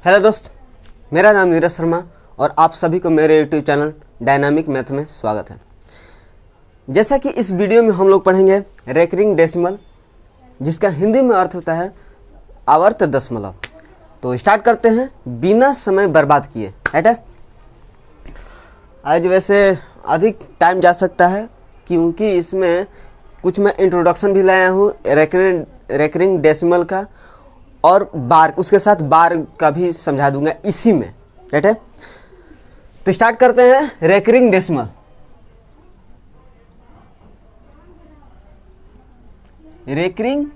Hello दोस्त, मेरा नाम नीरज शर्मा और आप सभी को मेरे यूट्यूब चैनल डायनामिक मैथ में स्वागत है। जैसा कि इस वीडियो में हम लोग पढ़ेंगे रेकरिंग डेसिमल, जिसका हिंदी में अर्थ होता है आवर्त दशमलव। तो स्टार्ट करते हैं बिना समय बर्बाद किए। राइट है। आज वैसे अधिक टाइम जा सकता है क्योंकि इसमें कुछ मैं इंट्रोडक्शन भी लाया हूँ रेकरिंग डेसिमल का, और बार उसके साथ बार का भी समझा दूंगा इसी में। राइट है। तो स्टार्ट करते हैं recurring decimal. Recurring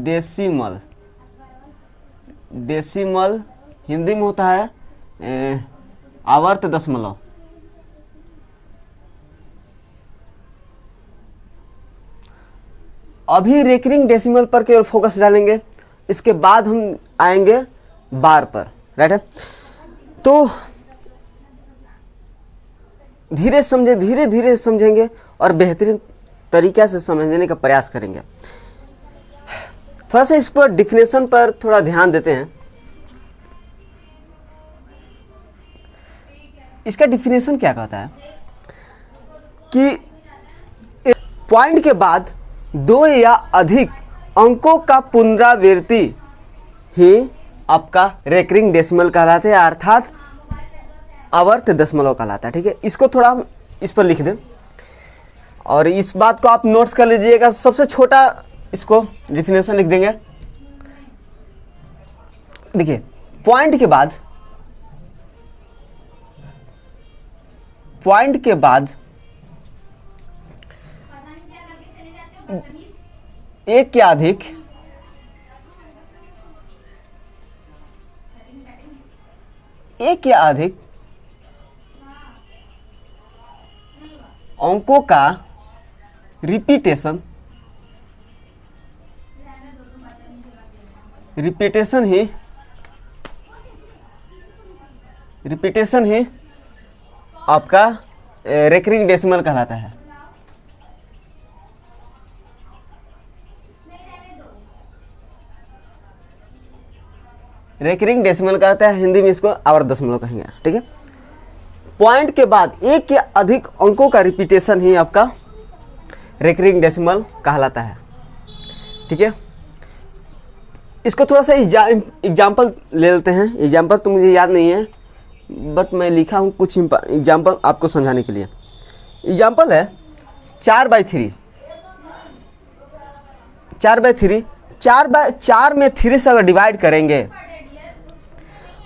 decimal, decimal Hindi में होता है आवर्त दशमलव। अभी रेकरिंग डेसिमल पर केवल फोकस डालेंगे, इसके बाद हम आएंगे बार पर। राइट है। तो धीरे धीरे समझेंगे और बेहतरीन तरीक़ा से समझने का प्रयास करेंगे। थोड़ा सा इस पर डिफिनेशन पर थोड़ा ध्यान देते हैं। इसका डिफिनेशन क्या कहता है कि पॉइंट के बाद दो या अधिक अंकों का पुनरावृत्ति ही आपका रेकरिंग डेसिमल कहलाते हैं, अर्थात आवर्त दशमलव कहलाता है। ठीक है। इसको थोड़ा हम इस पर लिख दें और इस बात को आप नोट्स कर लीजिएगा। सबसे छोटा इसको डिफिनेशन लिख देंगे। देखिए, पॉइंट के बाद एक या अधिक अंकों का रिपीटेशन ही आपका रेकरिंग डेसिमल कहलाता है। रेकरिंग डेसिमल कहता है, हिंदी में इसको आवर्त दशमलव कहेंगे। ठीक है। पॉइंट के बाद एक या अधिक अंकों का रिपीटेशन ही आपका रेकरिंग डेसिमल कहलाता है। ठीक है। इसको थोड़ा सा एग्जाम्पल ले लेते हैं। एग्जाम्पल तो मुझे याद नहीं है, बट मैं लिखा हूँ कुछ एग्जाम्पल आपको समझाने के लिए। एग्जाम्पल है 4/3। 4/4 में 3 से अगर डिवाइड करेंगे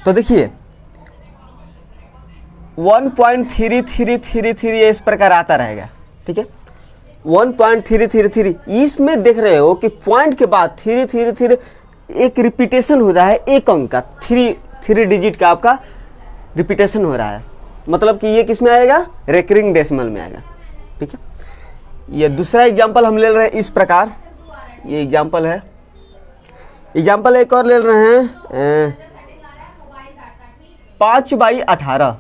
तो देखिए 1.3333 इस प्रकार आता रहेगा। ठीक है। 1.333 इसमें देख रहे हो कि पॉइंट के बाद 333 एक रिपीटेशन हो रहा है, एक अंक का 3 डिजिट का आपका रिपीटेशन हो रहा है। मतलब कि ये किस में आएगा? रेकरिंग डेसिमल में आएगा। ठीक है। ये दूसरा एग्जाम्पल हम ले रहे हैं इस प्रकार। ये एग्जाम्पल है। एग्जाम्पल एक और ले रहे हैं 5/18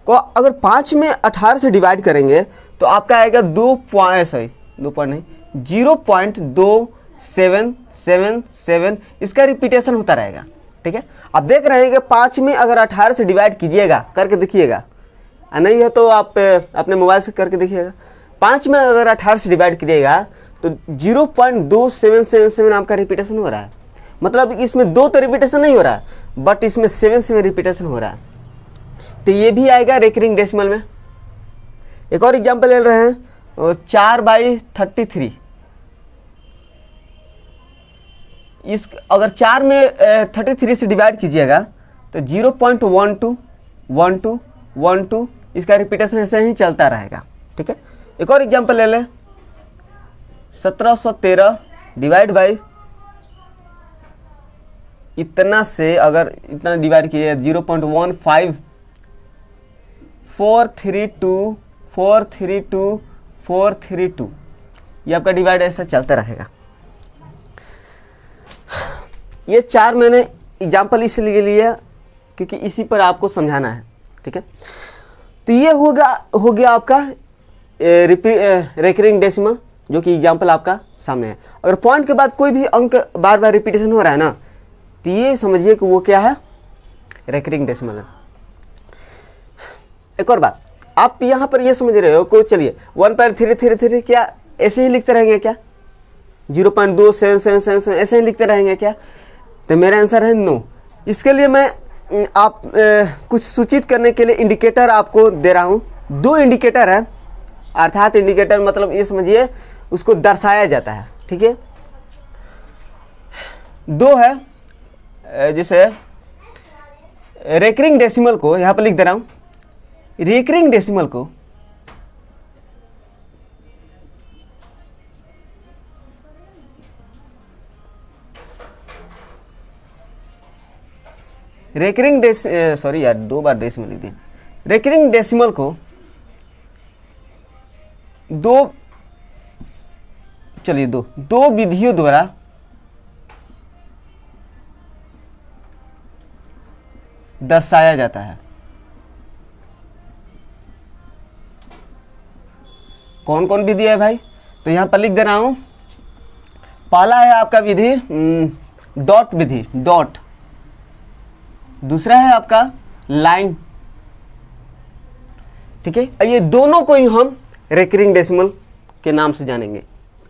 को अगर 5 में 18 से डिवाइड करेंगे तो आपका आएगा 0.27777। इसका रिपीटेशन होता रहेगा। ठीक है। आप देख रहे हैं कि 5 में अगर 18 से डिवाइड कीजिएगा, करके देखिएगा, नहीं है तो आप अपने मोबाइल से करके देखिएगा। 5 में अगर 18 से डिवाइड कीजिएगा तो 0.2777 आपका रिपीटेशन हो रहा है। मतलब इसमें 2 तो रिपीटेशन नहीं हो रहा है, बट इसमें 7 रिपीटेशन हो रहा है। तो ये भी आएगा रेकरिंग डेसिमल में। एक और एग्जांपल ले रहे हैं 4/33। इस अगर 4 में 33 से डिवाइड कीजिएगा तो 0.121212 इसका रिपीटेशन ऐसे ही चलता रहेगा। ठीक है। एक और एग्जांपल ले लें 1713 डिवाइड बाई इतना से अगर इतना डिवाइड किए 0.15432 ये आपका डिवाइड ऐसा चलता रहेगा। ये 4 मैंने एग्जाम्पल इसलिए लिया क्योंकि इसी पर आपको समझाना है। ठीक है। तो ये हो गया आपका रेकरिंग डेसिमल। जो कि एग्जाम्पल आपका सामने है। अगर पॉइंट के बाद कोई भी अंक बार बार रिपीटेशन हो रहा है ना, तो ये समझिए कि वो क्या है, रेकरिंग डेसिमल है। एक और बात, आप यहाँ पर ये समझ रहे हो को, चलिए 1.333 क्या ऐसे ही लिखते रहेंगे क्या, 0.2777 ऐसे ही लिखते रहेंगे क्या? तो मेरा आंसर है नो। इसके लिए मैं आप कुछ सूचित करने के लिए इंडिकेटर आपको दे रहा हूँ। 2 इंडिकेटर है, अर्थात इंडिकेटर मतलब ये समझिए उसको दर्शाया जाता है, ठीक है। 2 है, जैसे रेकरिंग डेसिमल को यहाँ पर लिख दे रहा हूँ, रेकरिंग डेसिमल को सॉरी यार 2 बार डेसिमल लिख दिया। रेकरिंग डेसिमल को 2 विधियों द्वारा दर्शाया जाता है। कौन कौन विधि है भाई? तो यहाँ पर लिख दे रहा हूं। पहला है आपका विधि डॉट विधि, डॉट। दूसरा है आपका लाइन, ठीक है। ये दोनों को ही हम रेकरिंग डेसिमल के नाम से जानेंगे।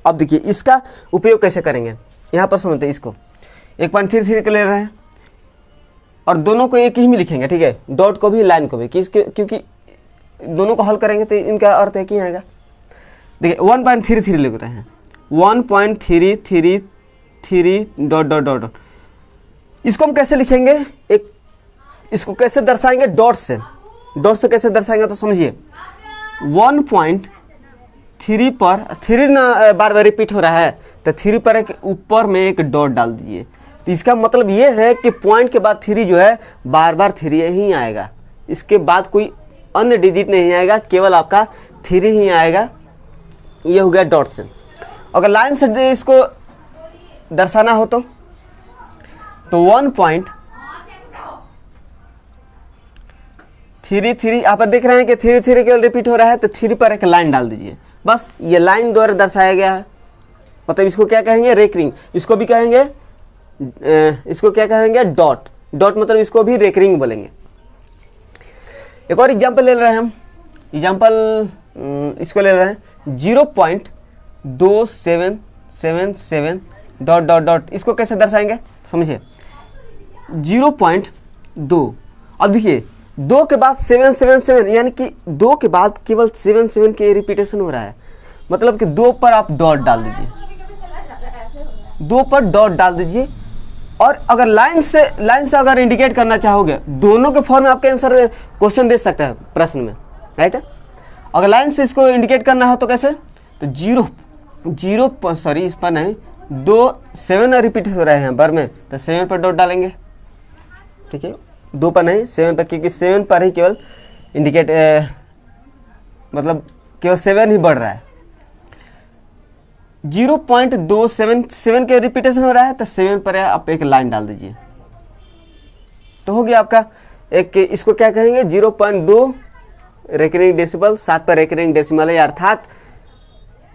अब देखिए इसका उपयोग कैसे करेंगे, यहाँ पर समझते हैं। इसको 1.33 के ले रहे हैं और दोनों को एक ही में लिखेंगे, ठीक है, डॉट को भी लाइन को भी, क्योंकि दोनों को हल करेंगे तो इनका अर्थ एक ही आएगा। देखिए 1.33 लिख रहे हैं, 1.333 डॉट डॉट डॉट डॉट। इसको हम कैसे लिखेंगे, इसको कैसे दर्शाएंगे, डॉट से। डॉट से कैसे दर्शाएंगे तो समझिए 1.3 पर 3 ना बार बार रिपीट हो रहा है, तो 3 पर एक ऊपर में एक डॉट डाल दीजिए। तो इसका मतलब ये है कि पॉइंट के बाद 3 जो है बार बार 3 ही आएगा, इसके बाद कोई अन्य डिजिट नहीं आएगा, केवल आपका 3 ही आएगा। ये हो गया डॉट से। अगर लाइन से इसको दर्शाना हो तो 1.33 आप देख रहे हैं कि 3 केवल रिपीट हो रहा है, तो 3 पर एक लाइन डाल दीजिए, बस। ये लाइन द्वारा दर्शाया गया है, मतलब इसको क्या कहेंगे, रेकरिंग। इसको भी कहेंगे, इसको क्या कहेंगे, डॉट। डॉट मतलब इसको भी रेकरिंग बोलेंगे। एक और एग्जांपल ले रहे हैं हम, एग्जांपल इसको ले रहे हैं 0.2777 डॉट डॉट डॉट। इसको कैसे दर्शाएंगे समझिए, 0.2। अब देखिए 2 के बाद 777, यानी कि 2 के बाद केवल 77 के रिपीटेशन हो रहा है, मतलब कि 2 पर आप डॉट डाल दीजिए, 2 पर डॉट डाल दीजिए। और अगर लाइन से अगर इंडिकेट करना चाहोगे, दोनों के फॉर्म में आपके आंसर क्वेश्चन दे सकता है प्रश्न में, राइट है। अगर लाइन से इसको इंडिकेट करना हो तो कैसे, तो 7 रिपीट हो रहे हैं बार में, तो 7 पर डॉट डालेंगे, ठीक है। 2 पर नहीं, 7 पर, क्योंकि 7 पर ही केवल इंडिकेट मतलब केवल 7 ही बढ़ रहा है। 0.277 के रिपीटेशन हो रहा है, तो 7 पर आप एक लाइन डाल दीजिए, तो हो गया आपका एक। इसको क्या कहेंगे, 0.2 रेकरिंग डेसिमल, 7 पर रेकरिंग डेसिमल है, अर्थात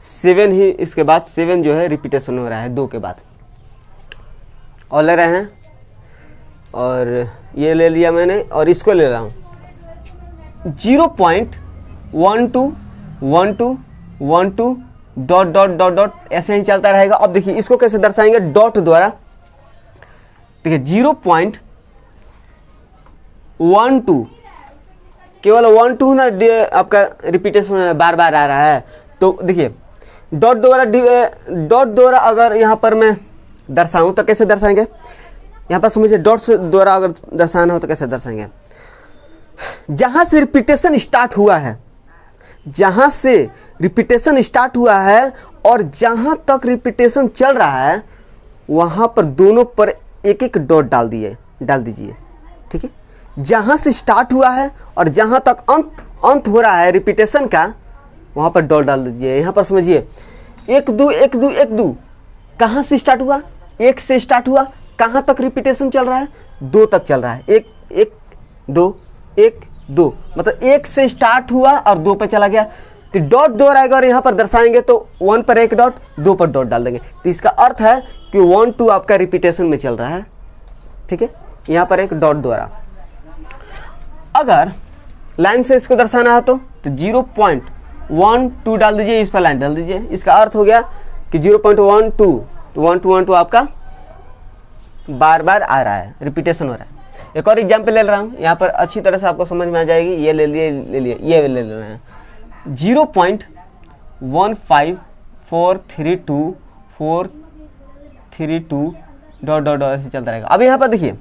7 ही, इसके बाद 7 जो है रिपीटेशन हो रहा है 2 के बाद। और ले रहे हैं, और ये ले लिया मैंने, और इसको ले रहा हूँ 0.1212 डॉट डॉट डॉट डॉट, ऐसे ही चलता रहेगा। अब देखिए इसको कैसे दर्शाएंगे, डॉट द्वारा। देखिए 0.12 केवल 12 ना आपका रिपीटेशन बार बार आ रहा है, तो देखिए डॉट द्वारा अगर यहाँ पर मैं दर्शाऊँ तो कैसे दर्शाएंगे, यहाँ पर समझिए डॉट से द्वारा अगर दर्शाना हो तो कैसे दर्शाएंगे, जहाँ से रिपीटेशन स्टार्ट हुआ है, जहाँ से रिपीटेशन स्टार्ट हुआ है और जहाँ तक रिपीटेशन चल रहा है, वहाँ पर दोनों पर एक एक डॉट डाल दीजिए, ठीक है। जहाँ से स्टार्ट हुआ है और जहाँ तक अंत हो रहा है रिपीटेशन का, वहाँ पर डॉट डाल दीजिए। यहाँ पर समझिए 1 2 1 2 1 2, कहाँ से स्टार्ट हुआ, 1 से स्टार्ट हुआ, कहाँ तक रिपीटेशन चल रहा है, 2 तक चल रहा है, 1 1 2 1 2, मतलब 1 से स्टार्ट हुआ और 2 पे चला गया, तो डॉट 2 आएगा और यहाँ पर दर्शाएंगे तो 1 पर एक डॉट, 2 पर डॉट डाल देंगे। तो इसका अर्थ है कि 1 2 आपका रिपीटेशन में चल रहा है, ठीक है, यहाँ पर एक डॉट द्वारा। अगर लाइन से इसको दर्शाना है तो 0.12 डाल दीजिए, इस पर लाइन डाल दीजिए। इसका अर्थ हो गया कि 0.12, तो 1 2 1 2 आपका बार बार आ रहा है, रिपीटेशन हो रहा है। एक और एग्जाम्पल ले रहा हूँ, यहाँ पर अच्छी तरह से आपको समझ में आ जाएगी। ये ले लिए, ये ले रहे हैं 0.15432 डॉट डॉट डॉट ऐसे चलता रहेगा। अब यहाँ पर देखिए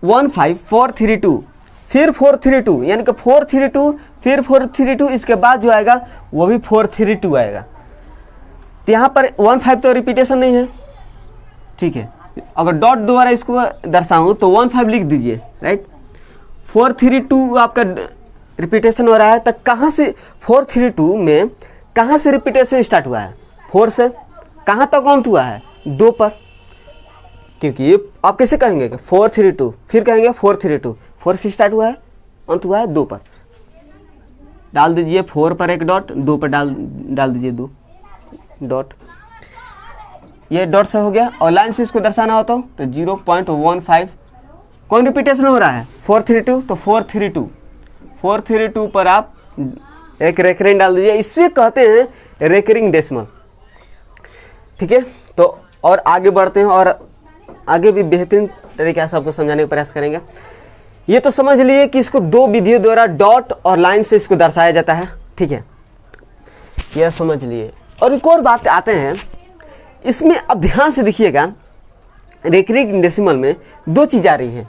15432 फिर 432, यानी कि 432 फिर 432, इसके बाद जो आएगा वो भी 432 आएगा। तो यहाँ पर 15 तो रिपीटेशन नहीं है, ठीक है। अगर डॉट द्वारा इसको दर्शाऊँ तो 15 लिख दीजिए, राइट। 432 आपका रिपीटेशन हो रहा है, तब कहाँ से 432 में कहाँ से रिपीटेशन स्टार्ट हुआ है? 4 से कहाँ तक काउंट हुआ है? 2 पर, क्योंकि आप कैसे कहेंगे कि 432 फिर कहेंगे 432, 4 से स्टार्ट हुआ है, अंत हुआ है 2 पर। डाल दीजिए 4 पर एक डॉट, 2 पर डाल दीजिए 2 डॉट, ये डॉट से हो गया। और लाइन से इसको दर्शाना हो तो 0.15 कौन रिपीटेशन हो रहा है? 432, तो 432 पर आप एक रेकरिंग डाल दीजिए, इससे कहते हैं रेकरिंग डेसिमल, ठीक है। तो और आगे बढ़ते हैं और आगे भी बेहतरीन तरीके से आपको समझाने का प्रयास करेंगे। ये तो समझ लिए कि इसको 2 विधियों द्वारा डॉट और लाइन से इसको दर्शाया जाता है, ठीक है, यह समझ लिए। और एक और बात आते हैं इसमें, अब ध्यान से देखिएगा, रेकरिंग डेसिमल में 2 चीज़ आ रही हैं।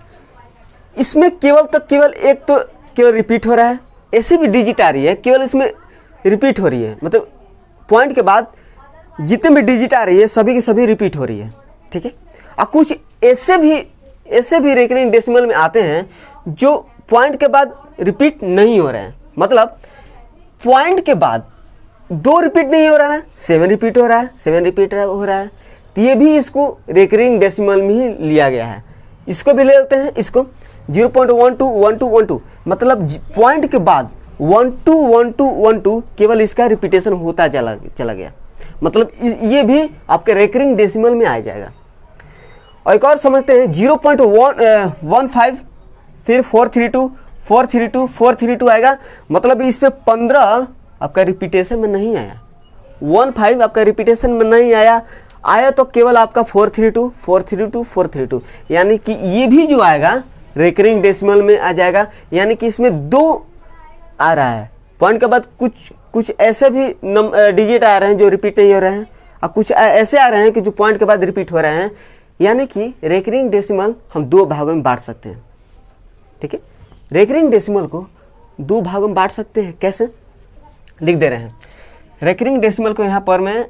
इसमें केवल एक तो केवल रिपीट हो रहा है, ऐसी भी डिजिट आ रही है केवल इसमें रिपीट हो रही है, मतलब पॉइंट के बाद जितने भी डिजिट आ रही है सभी की सभी रिपीट हो रही है, ठीक है। और कुछ ऐसे भी रेकरिंग डेसिमल में आते हैं जो पॉइंट के बाद रिपीट नहीं हो रहे हैं, मतलब पॉइंट के बाद 2 रिपीट नहीं हो रहा है, 7 रिपीट हो रहा है, 7 रिपीट हो रहा है। तो ये भी इसको रेकरिंग डेसिमल में ही लिया गया है। इसको भी ले लेते हैं, इसको 0.12 मतलब पॉइंट के बाद 12 केवल इसका रिपीटेशन होता चला गया, मतलब ये भी आपके रेकरिंग डेसिमल में आ जाएगा। और एक और समझते हैं 0.15 फिर 432 आएगा, मतलब इस पे 15 आपका रिपीटेशन में नहीं आया, 15 आपका रिपीटेशन में नहीं आया तो केवल आपका 432, यानी कि ये भी जो आएगा रेकरिंग डेसिमल में आ जाएगा। यानी कि इसमें 2 आ रहा है, पॉइंट के बाद कुछ ऐसे भी डिजिट आ रहे हैं जो रिपीट नहीं हो रहे हैं, और कुछ ऐसे आ रहे हैं कि जो पॉइंट के बाद रिपीट हो रहे हैं। यानी कि रेकरिंग डेसिमल हम 2 भागों में बांट सकते हैं, ठीक है। रेकरिंग डेसिमल को 2 भागों में बांट सकते हैं, कैसे? लिख दे रहे हैं। रेकरिंग डेसिमल को यहाँ पर मैं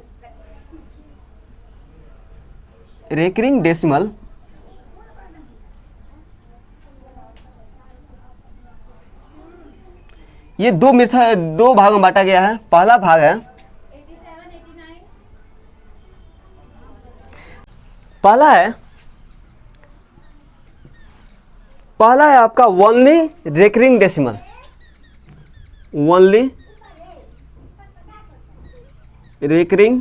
रेकरिंग डेसिमल ये 2 भागों में बांटा गया है। पहला भाग है, पहला है आपका only recurring decimal, only recurring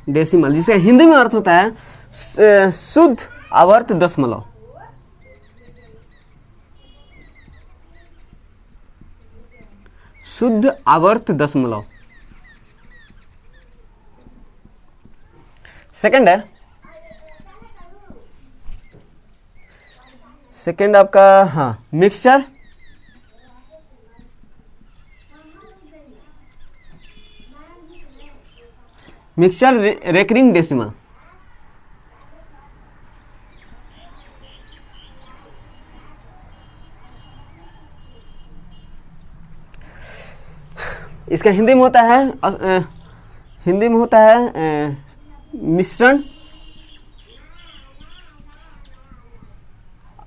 decimal, जिसका हिंदी में अर्थ होता है शुद्ध आवर्त दशमलव। शुद्ध आवर्त दशमलव। सेकंड आपका मिक्सचर रेकरिंग डेसिमल। इसका हिंदी में होता है मिश्रण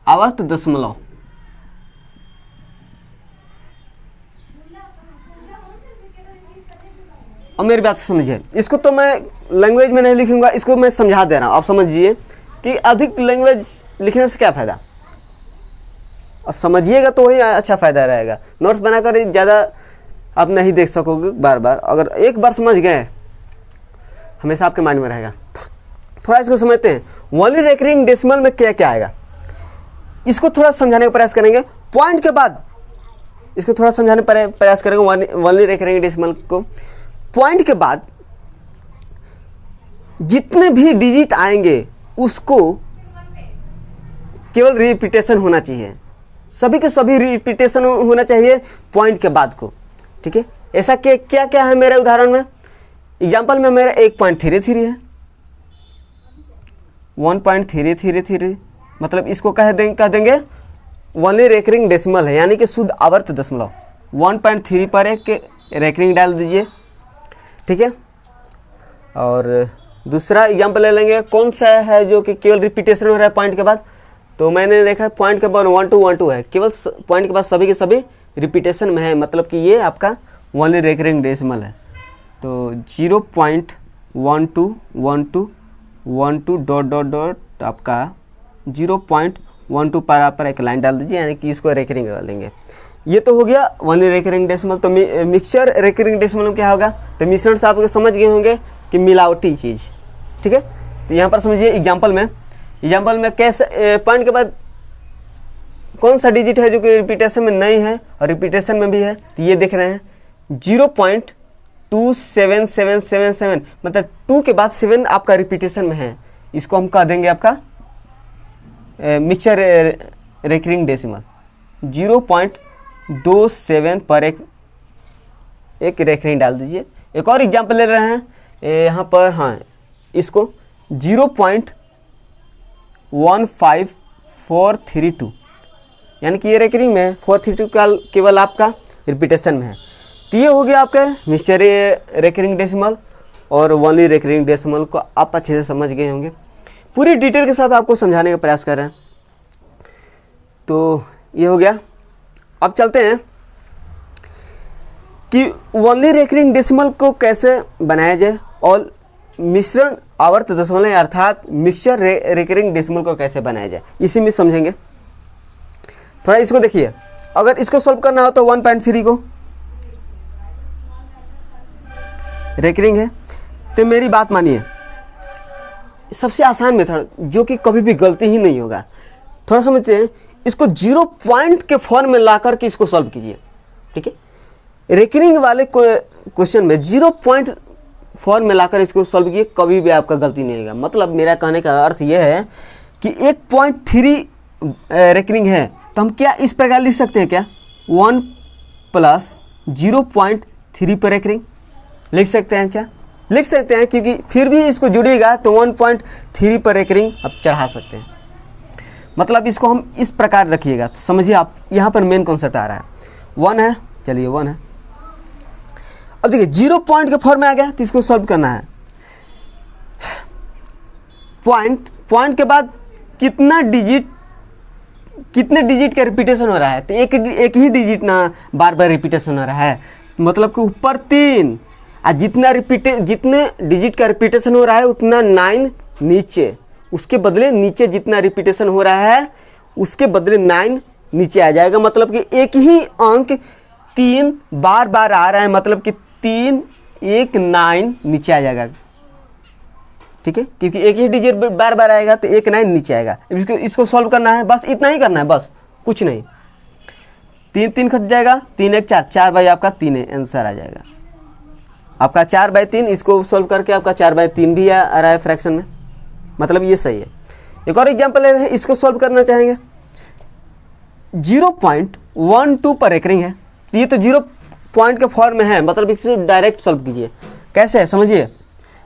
आवर्त दशमलव। और मेरी बात समझिए, इसको तो मैं लैंग्वेज में नहीं लिखूंगा, इसको मैं समझा दे रहा हूँ, आप समझिए कि अधिक लैंग्वेज लिखने से क्या फ़ायदा। और समझिएगा तो वही अच्छा फ़ायदा रहेगा। नोट्स बनाकर ज़्यादा आप नहीं देख सकोगे बार बार। अगर एक बार समझ गए हमेशा आपके माइंड में रहेगा। थोड़ा इसको समझते हैं, वनली रेकरिंग डेसिमल में क्या क्या आएगा, इसको थोड़ा समझाने का प्रयास करेंगे। पॉइंट के बाद इसको थोड़ा समझाने का प्रयास करेंगे वनली रेकरिंग डेसिमल को। पॉइंट के बाद जितने भी डिजिट आएंगे उसको केवल रिपीटेशन होना चाहिए, सभी के सभी रिपीटेशन होना चाहिए पॉइंट के बाद को, ठीक है। ऐसा क्या क्या है मेरे उदाहरण में, एग्जाम्पल में मेरा 1.33 है, 1.333, मतलब इसको कह देंगे वनली रेकरिंग डेसिमल है, यानी कि शुद्ध आवर्त दशमलव। 1.3 पर एक रेकरिंग डाल दीजिए, ठीक है। और दूसरा एग्जाम्पल ले लेंगे, कौन सा है जो कि केवल रिपीटेशन हो रहा है पॉइंट के बाद, तो मैंने देखा पॉइंट के बाद 1212 है, केवल पॉइंट के बाद सभी के सभी रिपीटेशन में है, मतलब कि ये आपका वनली रेकरिंग डेसिमल है। तो 0.1212 डॉट डॉट डॉट आपका 0.12 पर आप एक लाइन डाल दीजिए, यानी कि इसको रेकरिंग डाल देंगे। ये तो हो गया वनली रेकरिंग डेसिमल। तो मिक्सचर रेकरिंग डेसिमल में क्या होगा, तो मिश्रण से आप समझ गए होंगे कि मिलावटी चीज़, ठीक है। तो यहाँ पर समझिए एग्जाम्पल में कैसे पॉइंट के बाद कौन सा डिजिट है जो कि रिपीटेशन में नहीं है और रिपीटेशन में भी है, तो ये देख रहे हैं 0.27777, मतलब 2 के बाद 7 आपका रिपीटेशन में है, इसको हम कह देंगे आपका मिक्सचर रेकरिंग डेसिमल। 0.27 पर एक रेकरिंग डाल दीजिए। एक और एग्जाम्पल ले रहे हैं यहाँ पर, हाँ, इसको 0.15432, यानी कि ये रेकरिंग में है, 432 का केवल आपका रिपीटेशन में है। तो ये हो गया आपका मिक्सचर रेकरिंग डेसिमल और वनली रेकरिंग डेसिमल को आप अच्छे से समझ गए होंगे। पूरी डिटेल के साथ आपको समझाने का प्रयास कर रहे हैं। तो ये हो गया। अब चलते हैं कि वनली रेकरिंग डेसिमल को कैसे बनाया जाए और मिश्रण आवर्त दशमलव अर्थात मिक्सचर रेकरिंग डेसिमल को कैसे बनाया जाए, इसी में समझेंगे। थोड़ा इसको देखिए, अगर इसको सॉल्व करना हो तो 1.3 को रेकरिंग है, तो मेरी बात मानिए, सबसे आसान मेथड जो कि कभी भी गलती ही नहीं होगा, थोड़ा समझते हैं, इसको 0 पॉइंट के फॉर्म में ला करके इसको सॉल्व कीजिए, ठीक है। रेकरिंग वाले क्वेश्चन में 0 पॉइंट फॉर्म में लाकर इसको सॉल्व कीजिए, कभी भी आपका गलती नहीं होगा। मतलब मेरा कहने का अर्थ यह है कि 1.3 रेकरिंग है, तो हम क्या इस प्रकार लिख सकते हैं, क्या 1 + 0.3 पर रेकरिंग लिख सकते हैं, क्या लिख सकते हैं, क्योंकि फिर भी इसको जुड़ेगा तो 1.3 पर रेकरिंग आप चढ़ा सकते हैं। मतलब इसको हम इस प्रकार रखिएगा, समझिए आप, यहाँ पर मेन कॉन्सेप्ट आ रहा है। 1 है, चलिए 1 है। अब देखिए 0 पॉइंट के फॉर्म में आ गया, तो इसको सॉल्व करना है। पॉइंट के बाद कितने डिजिट का रिपीटेशन हो रहा है, तो एक ही डिजिट ना बार बार रिपीटेशन हो रहा है, मतलब कि ऊपर 3, और जितने डिजिट का रिपीटेशन हो रहा है उतना 9 नीचे, उसके बदले नीचे जितना रिपीटेशन हो रहा है उसके बदले 9 नीचे आ जाएगा। मतलब कि एक ही अंक 3 बार बार आ रहा है, मतलब कि 3 1 9 नीचे आ जाएगा, ठीक है, क्योंकि एक ही डिजिट बार बार आएगा तो 1 9 नीचे आएगा। इसको सॉल्व करना है, बस इतना ही करना है, बस कुछ नहीं। 3 3 कट जाएगा, 3 1 4, 4 बाई आपका 3 आंसर आ जाएगा आपका 4/3। इसको सॉल्व करके आपका 4/3 भी आ रहा है फ्रैक्शन में, मतलब ये सही है। एक और एग्जांपल ले रहे हैं, इसको सॉल्व करना चाहेंगे। 0.12 पर रेकरिंग है, तो ये तो 0 पॉइंट के फॉर्म में है, मतलब इसको डायरेक्ट सॉल्व कीजिए। कैसे है समझिए,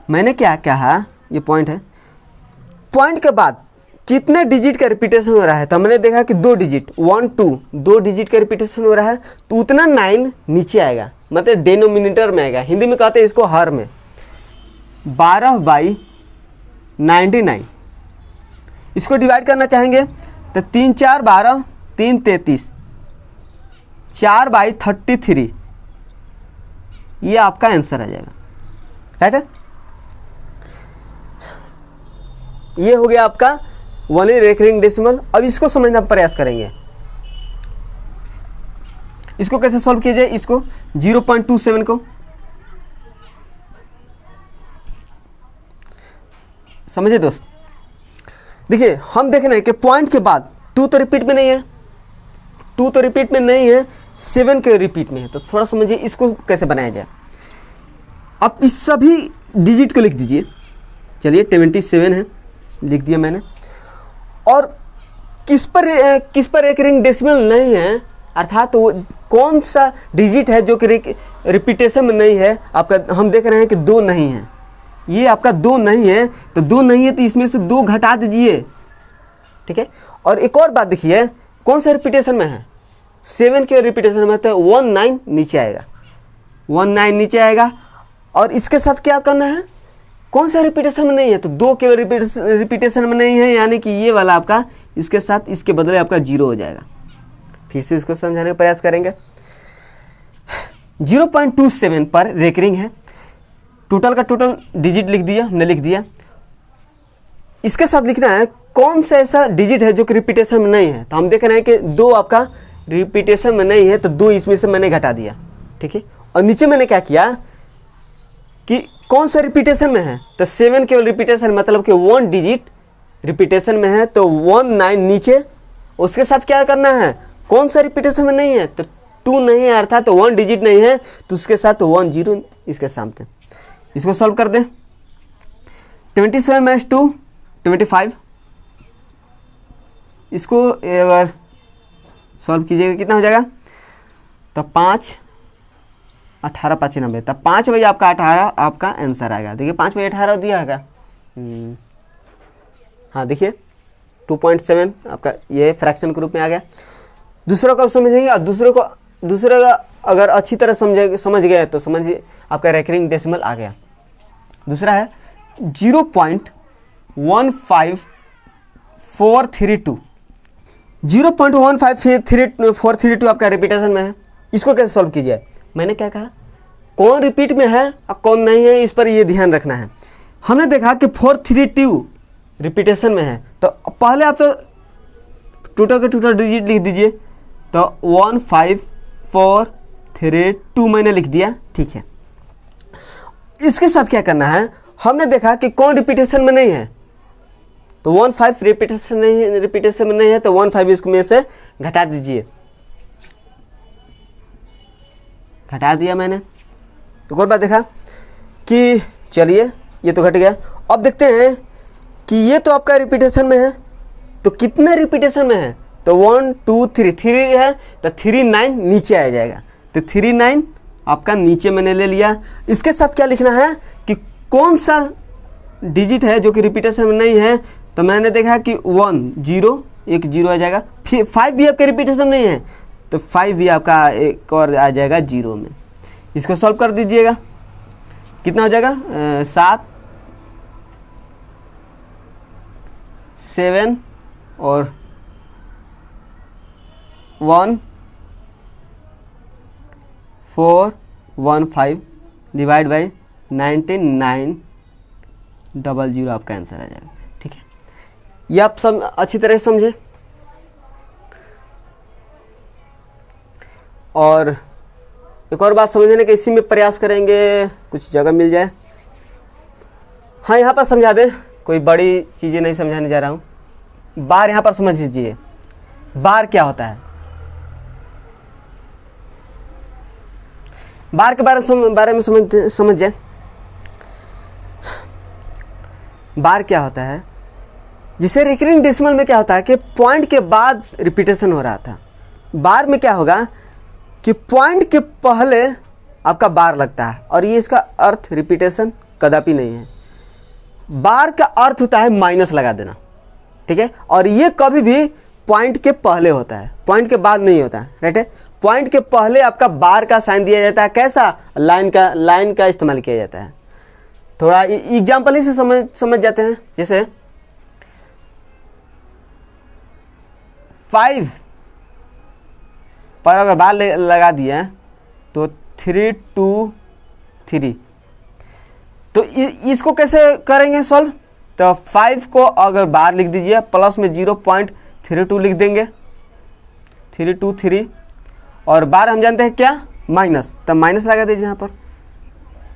मैंने क्या कहा, ये पॉइंट है, पॉइंट के बाद कितने डिजिट का रिपीटेशन हो रहा है, तो हमने देखा कि 2 डिजिट 1 2 2 डिजिट का रिपीटेशन हो रहा है, तो उतना 9 नीचे आएगा, मतलब डिनोमिनेटर में आएगा। हिंदी में कहते हैं इसको हर में। 12/99 इसको डिवाइड करना चाहेंगे तो 3 4 12, 3 33, 4/33 ये आपका आंसर आ जाएगा, राइट है। ये हो गया आपका वनली रेकरिंग डेसिमल। अब इसको समझने का प्रयास करेंगे। इसको कैसे सॉल्व किया जाए, इसको 0.27 को समझे दोस्त। देखिए हम देख रहे हैं कि पॉइंट के बाद 2 तो रिपीट में नहीं है, 2 तो रिपीट में नहीं है, 7 के रिपीट में है। तो थोड़ा समझिए इसको कैसे बनाया जाए। आप इस सभी डिजिट को लिख दीजिए। चलिए 27 है, लिख दिया मैंने। और किस पर एक रिंग डेसिमल नहीं है, अर्थात वो कौन सा डिजिट है जो कि रिपीटेशन में नहीं है। आपका हम देख रहे हैं कि 2 नहीं है, ये आपका 2 नहीं है। तो 2 नहीं है तो इसमें से 2 घटा दीजिए, ठीक है। और एक और बात देखिए, कौन सा रिपीटेशन में है, 7 के रिपीटेशन में, तो 19 नीचे आएगा, 19 नीचे आएगा। और इसके साथ क्या करना है, कौन सा रिपीटेशन में नहीं है, तो 2 के रिपीटेशन में नहीं है, यानी कि ये वाला आपका इसके साथ इसके बदले आपका 0 हो जाएगा। फिर से इसको समझाने का प्रयास करेंगे। 0.27 पर रेकरिंग है, टोटल का टोटल डिजिट लिख दिया, हमने लिख दिया। इसके साथ लिखना है कौन सा ऐसा डिजिट है जो कि रिपीटेशन में नहीं है। तो हम देख रहे हैं कि 2 आपका रिपीटेशन में नहीं है, तो 2 इसमें से मैंने घटा दिया, ठीक है। और नीचे मैंने क्या किया कि कौन सा रिपीटेशन में है, तो 7 केवल रिपीटेशन, मतलब कि 1 डिजिट रिपीटेशन में है, तो 19 नीचे। उसके साथ क्या करना है, कौन सा रिपीटेशन में नहीं है, तो 2 नहीं है, अर्थात तो 1 डिजिट नहीं है, तो उसके साथ 1 0 इसके सामने। इसको सॉल्व कर दें। 27 - 2 25। इसको अगर सॉल्व कीजिएगा कितना हो जाएगा, तो 5 18 5 90, तब 5 बजे आपका 18 आपका आंसर आएगा। देखिए 5 बजे 18 दिया है क्या, हाँ देखिए 2.7 आपका ये फ्रैक्शन के रूप में आ गया। दूसरों को समझेंगे, और दूसरे का अगर अच्छी तरह समझ गए तो समझिए आपका रेकरिंग डेसिमल आ गया। दूसरा है 0.15432। 0.15432 आपका रिपीटेशन में है। इसको कैसे सॉल्व कीजिए, मैंने क्या कहा, कौन रिपीट में है और कौन नहीं है, इस पर ये ध्यान रखना है। हमने देखा कि 432 रिपीटेशन में है, तो पहले आप तो टोटल के टोटल डिजिट लिख दीजिए। तो 15432 मैंने लिख दिया, ठीक है। इसके साथ क्या करना है, हमने देखा कि कौन रिपीटेशन में नहीं है, तो 15 रिपीटेशन में नहीं है, तो 15 इसमें से घटा दीजिए, घटा दिया मैंने। तो एक और बात देखा कि चलिए ये तो घट गया। अब देखते हैं कि ये तो आपका रिपीटेशन में है, तो कितने रिपीटेशन में है, तो 1 2 3 3 है, तो 39 नीचे आ जाएगा। तो 39 आपका नीचे मैंने ले लिया। इसके साथ क्या लिखना है कि कौन सा डिजिट है जो कि रिपीटेशन में नहीं है, तो मैंने देखा कि 1 0 एक 0 आ जाएगा। फिर 5 भी आपके रिपीटेशन नहीं है, तो 5 भी आपका एक और आ जाएगा 0 में। इसको सॉल्व कर दीजिएगा, कितना हो जाएगा, 7 7 और 1 4 1 5 डिवाइड बाई 9900 आपका आंसर आ जाएगा, ठीक है। ये आप सब अच्छी तरह से समझे। और एक और बात समझने के इसी में प्रयास करेंगे, कुछ जगह मिल जाए। हाँ यहाँ पर समझा दें, कोई बड़ी चीज़ें नहीं समझाने जा रहा हूँ। बार यहाँ पर समझ लीजिए, बार क्या होता है, बार के बारे में समझ जाए। बार क्या होता है, जिसे रिकरिंग डेसिमल में क्या होता है कि पॉइंट के बाद रिपीटेशन हो रहा था। बार में क्या होगा कि पॉइंट के पहले आपका बार लगता है, और ये इसका अर्थ रिपीटेशन कदापि नहीं है। बार का अर्थ होता है माइनस लगा देना, ठीक है। और ये कभी भी पॉइंट के पहले होता है, पॉइंट के बाद नहीं होता है, राइट है। पॉइंट के पहले आपका बार का साइन दिया जाता है, कैसा, लाइन का इस्तेमाल किया जाता है। थोड़ा एग्जाम्पल ही से समझ जाते हैं। जैसे 5 पर अगर बार लगा दिया तो 3 2 3, तो इसको कैसे करेंगे सॉल्व, तो 5 को अगर बार लिख दीजिए, प्लस में 0.32 लिख देंगे, 3 2 3, और बार हम जानते हैं क्या, माइनस, तब माइनस लगा दीजिए यहाँ पर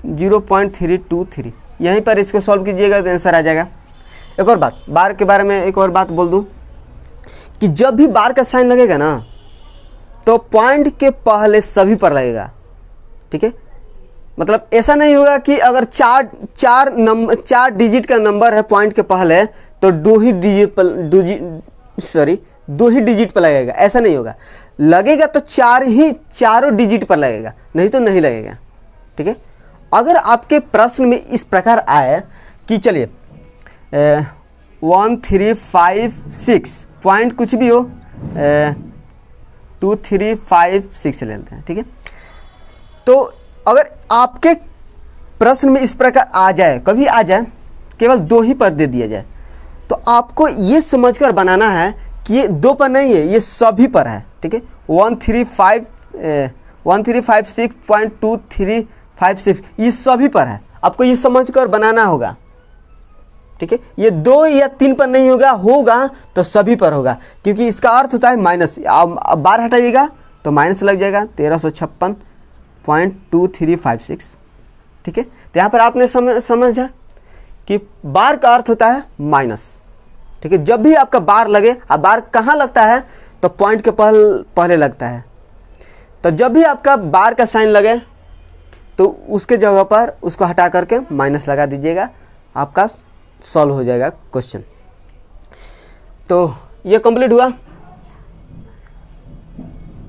0.323, यहीं पर इसको सॉल्व कीजिएगा तो आंसर आ जाएगा। एक और बात, बार के बारे में एक और बात बोल दूँ कि जब भी बार का साइन लगेगा ना तो पॉइंट के पहले सभी पर लगेगा, ठीक है। मतलब ऐसा नहीं होगा कि अगर चार डिजिट का नंबर है पॉइंट के पहले तो दो ही डिजिट पर लगेगा, ऐसा नहीं होगा। लगेगा तो चारों डिजिट पर लगेगा, नहीं तो नहीं लगेगा, ठीक है। अगर आपके प्रश्न में इस प्रकार आए कि चलिए 1 3 5 6 पॉइंट कुछ भी हो 2 3 5 6 ले लेते हैं, ठीक है। तो अगर आपके प्रश्न में इस प्रकार आ जाए, कभी आ जाए केवल 2 ही पद दे दिया जाए, तो आपको ये समझकर बनाना है कि ये 2 पर नहीं है, ये सभी पर है, ठीक है। 1356.2356 ये सभी पर है, आपको ये समझकर बनाना होगा, ठीक है। ये 2 या 3 पर नहीं होगा तो सभी पर होगा, क्योंकि इसका अर्थ होता है माइनस। अब बार हटाइएगा तो माइनस लग जाएगा 1356.2356, ठीक है। तो यहाँ पर आपने समझा कि बार का अर्थ होता है माइनस, ठीक है। जब भी आपका बार लगे, अब बार कहाँ लगता है तो पॉइंट के पहले लगता है, तो जब भी आपका बार का साइन लगे तो उसके जगह पर उसको हटा करके माइनस लगा दीजिएगा, आपका सॉल्व हो जाएगा क्वेश्चन। तो ये कंप्लीट हुआ,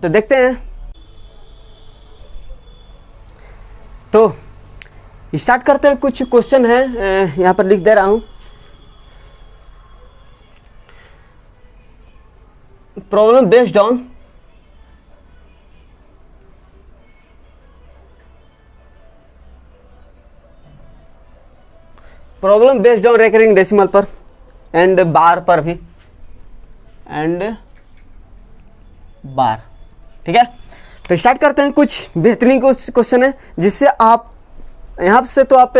तो देखते हैं। तो स्टार्ट करते हैं। कुछ क्वेश्चन है यहाँ पर लिख दे रहा हूँ। Problem based on recurring decimal पर एंड बार पर भी, एंड बार, ठीक है। तो स्टार्ट करते हैं। कुछ बेहतरीन क्वेश्चन है जिससे आप यहाँ से तो आप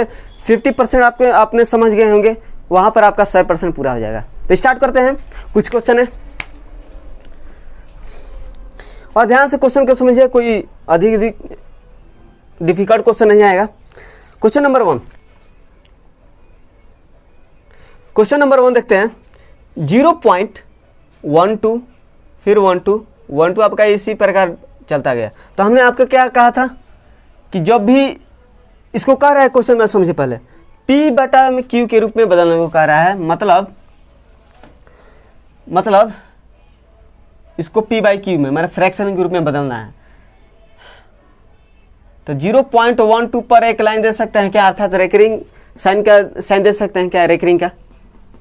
50% आपने समझ गए होंगे, वहाँ पर आपका 100% पूरा हो जाएगा। तो स्टार्ट करते हैं। कुछ क्वेश्चन है और ध्यान से क्वेश्चन को समझिए, कोई अधिक डिफिकल्ट क्वेश्चन नहीं आएगा। क्वेश्चन नंबर 1 देखते हैं। 0.12 फिर 12 आपका इसी प्रकार चलता गया। तो हमने आपको क्या कहा था कि जब भी इसको कह रहा है क्वेश्चन में, समझिए पहले P/Q के रूप में बदलने को कह रहा है, मतलब इसको P/Q में, मतलब फ्रैक्शन के रूप में बदलना है। तो 0.12 पर एक लाइन दे सकते हैं क्या, अर्थात रेकरिंग साइन दे सकते हैं क्या, रेकरिंग का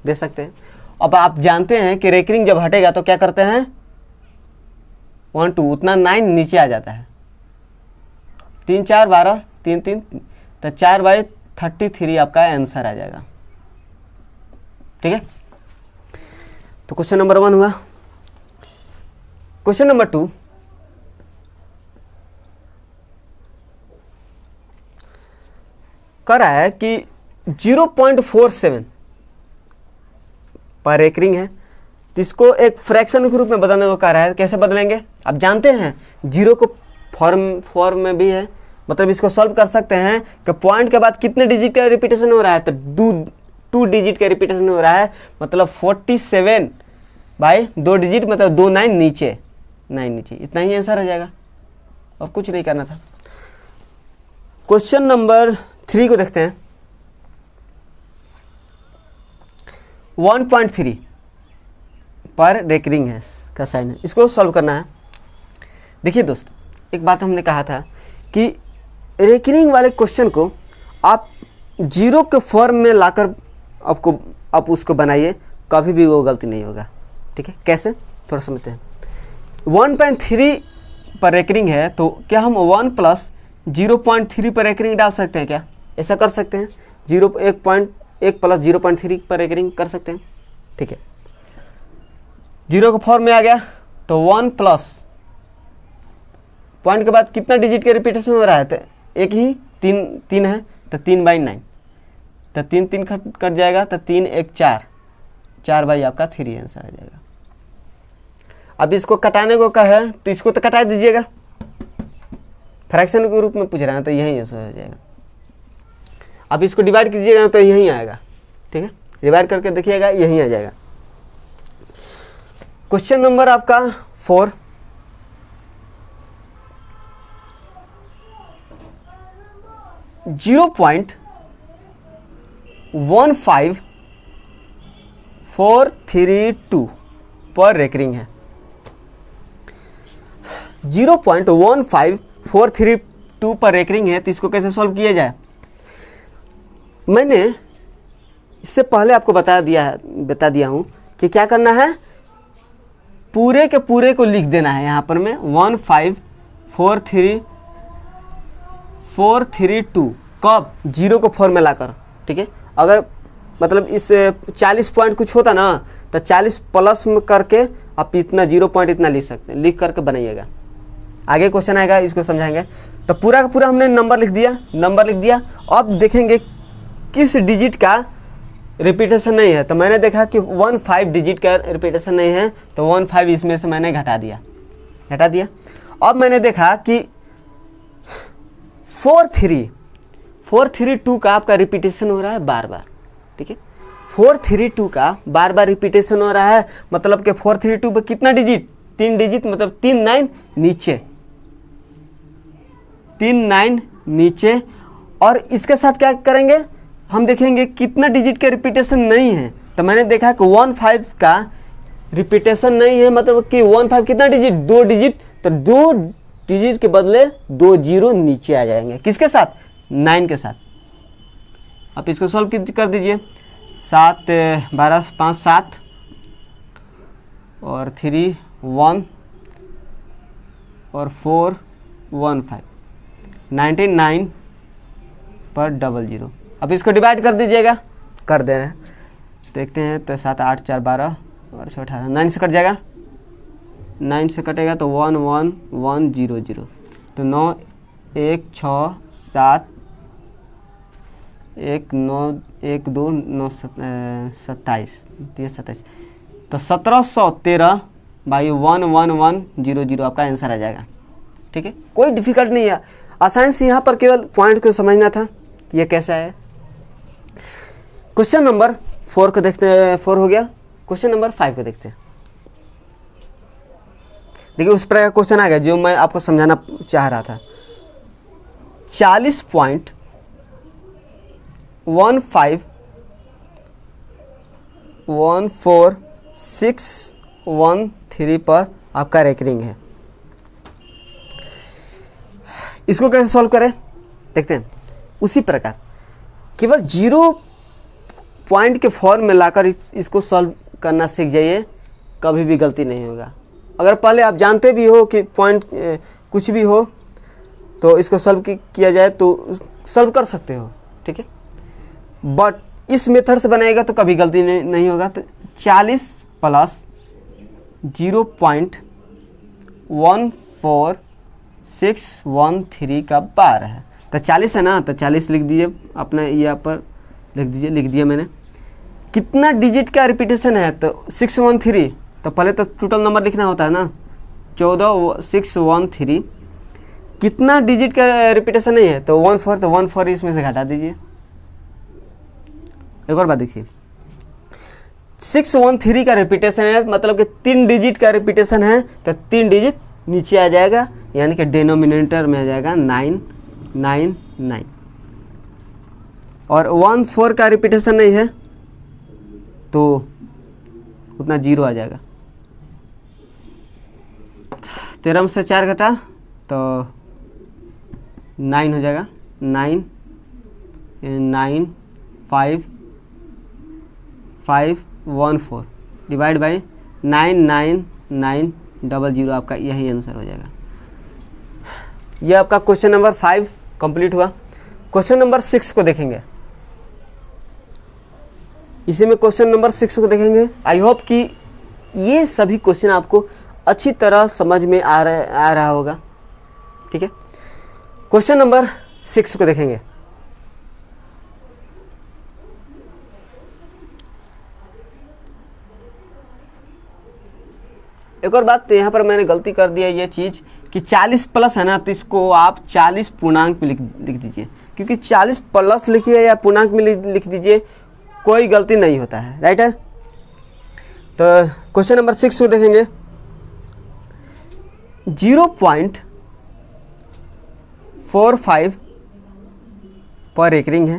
दे सकते हैं। अब आप जानते हैं कि रेकरिंग जब हटेगा तो क्या करते हैं, 1 2 उतना 9 नीचे आ जाता है, 3 4 12 3 3, तो 4/33 आपका आंसर आ जाएगा, ठीक है। तो क्वेश्चन नंबर 1 हुआ। क्वेश्चन नंबर 2, कह रहा है कि 0.47 पर रेकरिंग है, तो इसको एक फ्रैक्शन के रूप में बदलने को कह रहा है। कैसे बदलेंगे आप जानते हैं, 0 को फॉर्म में भी है, मतलब इसको सॉल्व कर सकते हैं कि पॉइंट के बाद कितने डिजिट का रिपीटेशन हो रहा है, तो 2 डिजिट का रिपीटेशन हो रहा है, मतलब 47 बाई 2 डिजिट, मतलब 2 9 नीचे, 9 नीचे, इतना ही आंसर हो जाएगा और कुछ नहीं करना था। क्वेश्चन नंबर 3 को देखते हैं। 1.3 पर रेकरिंग है का साइन है, इसको सॉल्व करना है। देखिए दोस्त, एक बात हमने कहा था कि रेकरिंग वाले क्वेश्चन को आप 0 के फॉर्म में लाकर आप उसको बनाइए, कभी भी वो गलती नहीं होगा, ठीक है। कैसे, थोड़ा समझते हैं। 1.3 पर रेकरिंग है, तो क्या हम 1 + 0.3 पर रेकरिंग डाल सकते हैं क्या, ऐसा कर सकते हैं। 1 + 0.3 पर रेकरिंग कर सकते हैं, ठीक है। 0 के फॉर्म में आ गया तो 1 प्लस पॉइंट के बाद कितना डिजिट के रिपीटेशन हो रहा है, तो एक ही 3 है, तो 3/9, तो 3 3 कट जाएगा, तो 3 1 4 आपका 3 आंसर आ जाएगा। अब इसको कटाने को कहे तो इसको तो कटा दीजिएगा, फ्रैक्शन के रूप में पूछ रहा है तो यही आंसर हो जाएगा। अब इसको डिवाइड कीजिएगा तो यही आएगा, ठीक है, डिवाइड करके देखिएगा यही आ जाएगा। क्वेश्चन नंबर आपका 4, (0.15432) पर रेकरिंग है। 0.15432 पर रेकरिंग है, तो इसको कैसे सॉल्व किया जाए? मैंने इससे पहले आपको बता दिया हूं कि क्या करना है, पूरे के पूरे को लिख देना है यहाँ पर में 15432 कब, 0 को 4 में लाकर, ठीक है। अगर मतलब इस 40 पॉइंट कुछ होता ना तो 40 प्लस में करके आप इतना 0 पॉइंट इतना लिख सकते हैं, लिख करके बनाइएगा। आगे क्वेश्चन आएगा, इसको समझाएंगे। तो पूरा का पूरा हमने नंबर लिख दिया। अब देखेंगे किस डिजिट का रिपीटेशन नहीं है। तो मैंने देखा कि 15 डिजिट का रिपीटेशन नहीं है, तो 15 इसमें से मैंने घटा दिया। अब मैंने देखा कि 432 का आपका रिपीटेशन हो रहा है बार बार, ठीक है। 432 का बार बार रिपीटेशन हो रहा है, मतलब कि 432 पे कितना डिजिट, 3 डिजिट, मतलब 3 9 नीचे, 3 9 नीचे। और इसके साथ क्या करेंगे, हम देखेंगे कितना डिजिट का रिपीटेशन नहीं है। तो मैंने देखा कि 15 का रिपीटेशन नहीं है, मतलब कि 15 कितना डिजिट, 2 डिजिट, तो 2 डिजिट के बदले 2 0 नीचे आ जाएंगे। किसके साथ, 9 के साथ। आप इसको सॉल्व कर दीजिए। 7 12 5 7 और 3 1 और 4 1 5, 99 पर 00। अब इसको डिवाइड कर दीजिएगा, कर दे रहे हैं, देखते हैं। तो 7 8 4 12 और 6 18, 9 से कट जाएगा, 9 से कटेगा तो 1 1 1 0 0, तो 9 1 6 7 1 9 1 2 9 27, तो 1713 बाई 1 1 1 0 0 आपका आंसर आ जाएगा, ठीक है। कोई डिफिकल्ट नहीं है, आसान से यहाँ पर केवल पॉइंट को समझना था कि ये कैसा है। क्वेश्चन नंबर 4 को देखते हैं, 4 हो गया। क्वेश्चन नंबर 5 को देखते हैं। देखिए उस प्रकार का क्वेश्चन आ गया जो मैं आपको समझाना चाह रहा था। 40.14613 पर आपका रेकरिंग है। इसको कैसे सॉल्व करें देखते हैं। उसी प्रकार केवल 0 पॉइंट के फॉर्म में लाकर इसको सॉल्व करना सीख जाइए, कभी भी गलती नहीं होगा। अगर पहले आप जानते भी हो कि पॉइंट कुछ भी हो तो इसको सॉल्व किया जाए तो सॉल्व कर सकते हो, ठीक है। बट इस मेथड से बनाएगा तो कभी गलती नहीं होगा। तो 40 प्लस 0.14613 का 12 है। तो 40 है ना, तो 40 लिख दीजिए अपने यहाँ पर, लिख दिया मैंने। कितना डिजिट का रिपीटेशन है, तो 613। तो पहले तो टोटल नंबर लिखना होता है ना, 14 613। कितना डिजिट का रिपीटेशन नहीं है, तो 14, तो 14 इसमें से घटा दीजिए। एक और बात देखिए, 613 का रिपीटेशन है, मतलब कि 3 डिजिट का रिपीटेशन है, तो 3 डिजिट नीचे आ जाएगा, यानी कि डिनोमिनेटर में आ जाएगा 999। और 14 का रिपीटेशन नहीं है तो उतना 0 आ जाएगा। 13 में से 4 घटा तो 9 हो जाएगा। 9 9 5 5 1 4 डिवाइड बाई 99900, आपका यही आंसर हो जाएगा। यह आपका क्वेश्चन नंबर 5 कंप्लीट हुआ। क्वेश्चन नंबर 6 को देखेंगे। इसी में क्वेश्चन नंबर 6 को देखेंगे। आई होप कि ये सभी क्वेश्चन आपको अच्छी तरह समझ में आ रहा होगा, ठीक है। क्वेश्चन नंबर 6 को देखेंगे। एक और बात, तो यहाँ पर मैंने गलती कर दिया ये चीज़ कि 40 प्लस है ना, तो इसको आप 40 पूर्णांक में लिख दीजिए, क्योंकि 40 प्लस लिखिए या पूर्णांक में लिख दीजिए, कोई गलती नहीं होता है, राइट है। तो क्वेश्चन नंबर 6 को देखेंगे। 0.45 पर एकरिंग है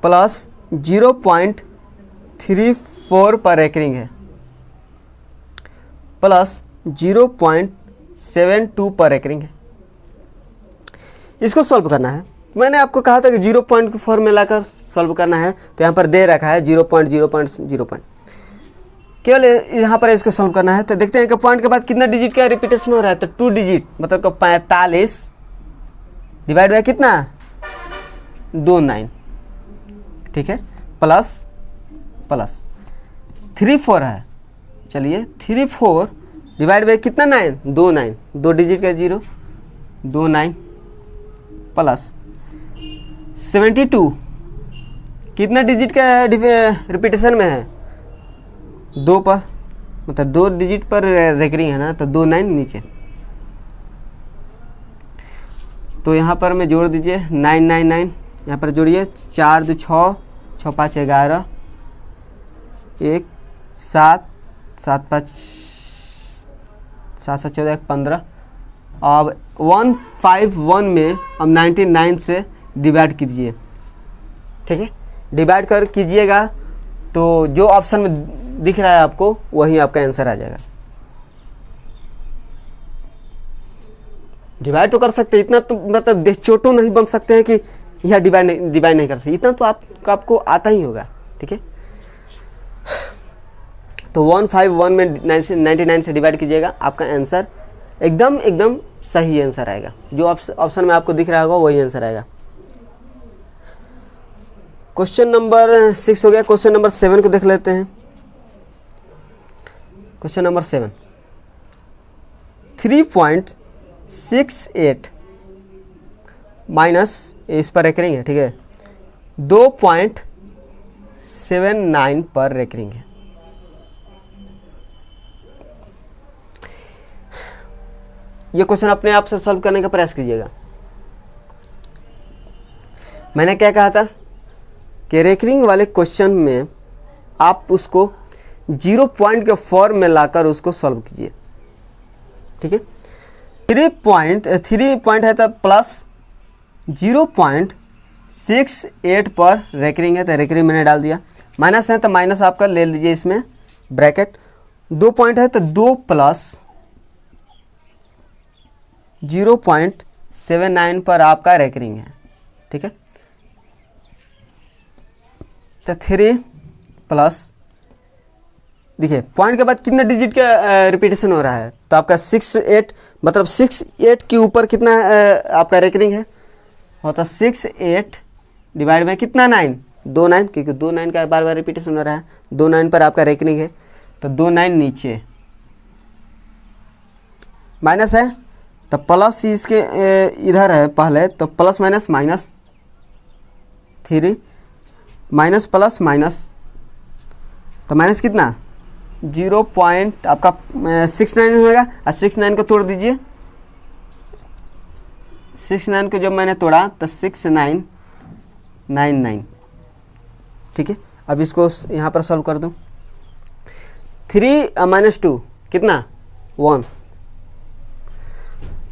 प्लस 0.34 पर एकरिंग है प्लस 0.72 पर एकरिंग है। इसको सॉल्व करना है। मैंने आपको कहा था कि 0.4 में लाकर सॉल्व करना है, तो यहाँ पर दे रखा है 0.0.0. केवल यहाँ पर इसको सॉल्व करना है। तो देखते हैं कि पॉइंट के बाद कितना डिजिट का रिपीटेशन हो रहा है। तो 2 डिजिट मतलब कि 45 डिवाइड बाय कितना 29, ठीक है, प्लस 34 है। चलिए 34 डिवाइड बाय कितना 9 29, 2 डिजिट का 0 29 प्लस 72 कितना डिजिट का रिपीटेशन में है 2 पर, मतलब 2 डिजिट पर रेकरिंग है ना, तो 29 नीचे। तो यहाँ पर में जोड़ दीजिए 999, यहाँ पर जोड़िए 4 2 6 6 5 11 1 7 7 5 7 7 14 15। अब 151 में अब 99 से डिवाइड कीजिए, ठीक है, डिवाइड कर कीजिएगा तो जो ऑप्शन में दिख रहा है आपको वही आपका आंसर आ जाएगा। डिवाइड तो कर सकते हैं, इतना तो मतलब चोटो नहीं बन सकते हैं कि यह डिवाइड नहीं कर सकते, इतना तो आपको आता ही होगा, ठीक है। तो 151 में 99 से डिवाइड कीजिएगा, आपका आंसर एकदम सही आंसर आएगा। जो ऑप्शन में आपको दिख रहा होगा वही आंसर आएगा। क्वेश्चन नंबर 6 हो गया। क्वेश्चन नंबर 7 को देख लेते हैं। क्वेश्चन नंबर 7, 3.68 माइनस इस पर रेकरिंग है, ठीक है, 2.79 पर रेकरिंग है। ये क्वेश्चन अपने आप से सॉल्व करने का प्रयास कीजिएगा। मैंने क्या कहा था कि रेकरिंग वाले क्वेश्चन में आप उसको 0 पॉइंट के फॉर्म में लाकर उसको सॉल्व कीजिए, ठीक है। 3 पॉइंट है तो प्लस 0.68 पर रेकरिंग है, तो रेकरिंग मैंने डाल दिया। माइनस है तो माइनस आपका ले लीजिए इसमें ब्रैकेट। 2 पॉइंट है तो 2 प्लस 0.79 पर आपका रेकरिंग है, ठीक है। तो 3 प्लस, देखिए पॉइंट के बाद कितना डिजिट का रिपीटेशन हो रहा है, तो आपका 68 मतलब 68 के ऊपर कितना आपका रेकरिंग है, होता 68 डिवाइड में कितना 9 29, क्योंकि 29 का बार बार रिपीटेशन हो रहा है, 29 पर आपका रेकरिंग है, तो 29 नीचे माइनस है तो प्लस इसके इधर है पहले, तो plus minus minus 3 minus plus minus, तो माइनस कितना 0 पॉइंट आपका 69 होगा। और 69 को तोड़ दीजिए, 69 को जब मैंने तोड़ा तो 6999, ठीक है। अब इसको यहाँ पर सॉल्व कर दूँ। 3 माइनस 2 कितना 1,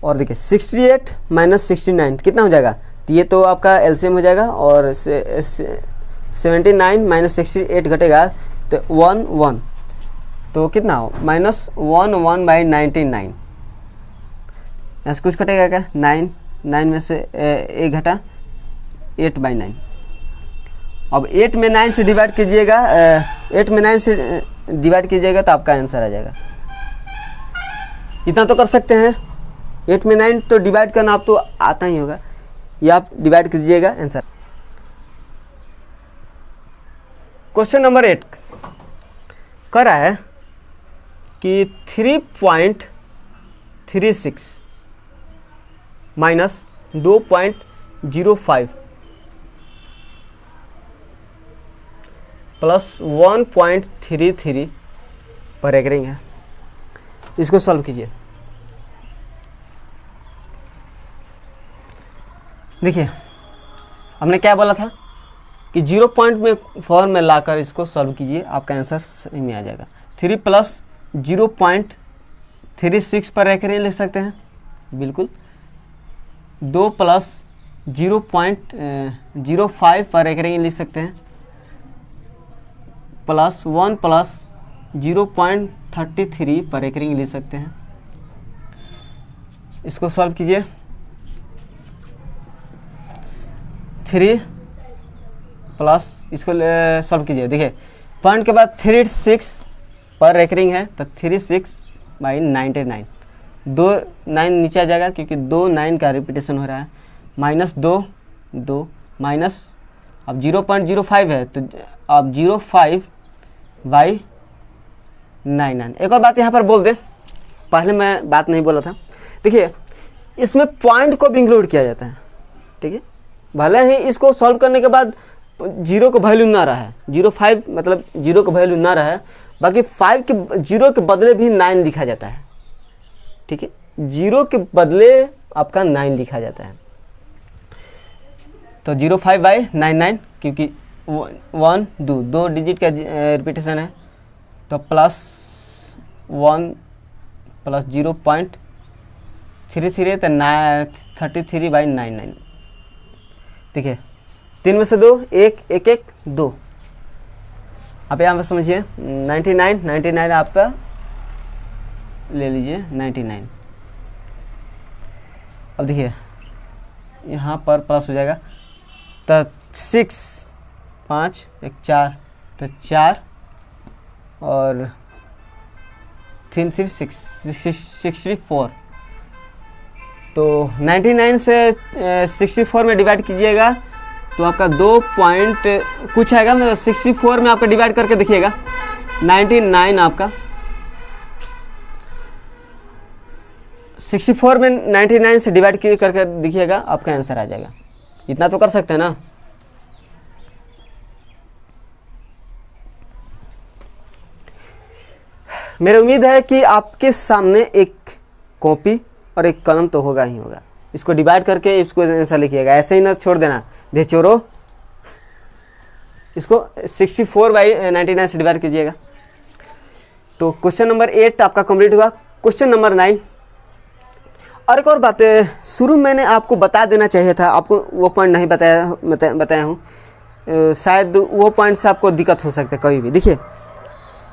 और देखिए 68 माइनस 69 कितना हो जाएगा, तो ये तो आपका एलसीएम हो जाएगा, और 79 माइनस 68 घटेगा तो 1 1, तो कितना हो माइनस 1 बाई 99। ऐसे कुछ घटेगा क्या, 9 में से 1 घटा 8 बाई 9। अब 8 में 9 से डिवाइड कीजिएगा, 8 में 9 से डिवाइड कीजिएगा तो आपका आंसर आ जाएगा। इतना तो कर सकते हैं। 8 में 9 तो डिवाइड करना आप तो आता ही होगा, ये आप डिवाइड कीजिएगा आंसर। क्वेश्चन नंबर 8 कह रहा है कि 3.36 माइनस 2.05 प्लस 1.33 पर रेकरिंग है। इसको सॉल्व कीजिए। देखिए हमने क्या बोला था कि 0 पॉइंट में फॉर्म में लाकर इसको सॉल्व कीजिए, आपका आंसर सही में आ जाएगा। 3 प्लस 0.36 पर रेकरिंग लिख सकते हैं, बिल्कुल। 2 प्लस 0.05 पर रेकरिंग लिख सकते हैं, प्लस 1 प्लस 0.33 पर रेकरिंग लिख सकते हैं। इसको सॉल्व कीजिए। 3 प्लस इसको सॉल्व कीजिए। देखिए पॉइंट के बाद 36 पर रेकरिंग है, तो 36/99, 2 9 नीचे आ जाएगा क्योंकि 2 9 का रिपीटेशन हो रहा है। माइनस 2 माइनस, अब 0.05 है तो अब 05/99। एक और बात यहाँ पर बोल दे, पहले मैं बात नहीं बोला था। देखिए इसमें पॉइंट को भी इंक्लूड किया जाता है, ठीक है। भले ही इसको सॉल्व करने के बाद 0 का वैल्यू ना रहा है, 0.5 मतलब 0 का वैल्यू ना रहा है, बाकी 0 के बदले भी 9 लिखा जाता है, ठीक है। 0 के बदले आपका 9 लिखा जाता है, तो 05/99 क्योंकि 1 2 डिजिट का रिपीटेशन है, तो प्लस 1 प्लस 0.33 तो 33/99। ठीक है, 3 में से 2 1 1 1 2। आप यहाँ पर समझिए 99 आपका ले लीजिए 99। अब देखिए यहाँ पर प्लस हो जाएगा, तो 6 5 1 4, तो 4 और 3 6 64। तो 99 से 64 में डिवाइड कीजिएगा तो आपका 2 पॉइंट कुछ आएगा, मतलब 64 में आपका डिवाइड करके देखिएगा 99 आपका 64 में 99 से डिवाइड करके देखिएगा, आपका आंसर आ जाएगा। इतना तो कर सकते हैं ना। मेरी उम्मीद है कि आपके सामने एक कॉपी और एक कलम तो होगा ही होगा। इसको डिवाइड करके इसको ऐसा लिखिएगा, ऐसे ही ना छोड़ देना दे चोरो। इसको 64/99 से डिवाइड कीजिएगा। तो क्वेश्चन नंबर 8 आपका कंप्लीट हुआ। क्वेश्चन नंबर 9, और एक और बात शुरू मैंने आपको बता देना चाहिए था, आपको वो पॉइंट नहीं बताया हूँ, शायद वो पॉइंट से आपको दिक्कत हो सकता है कभी भी। देखिए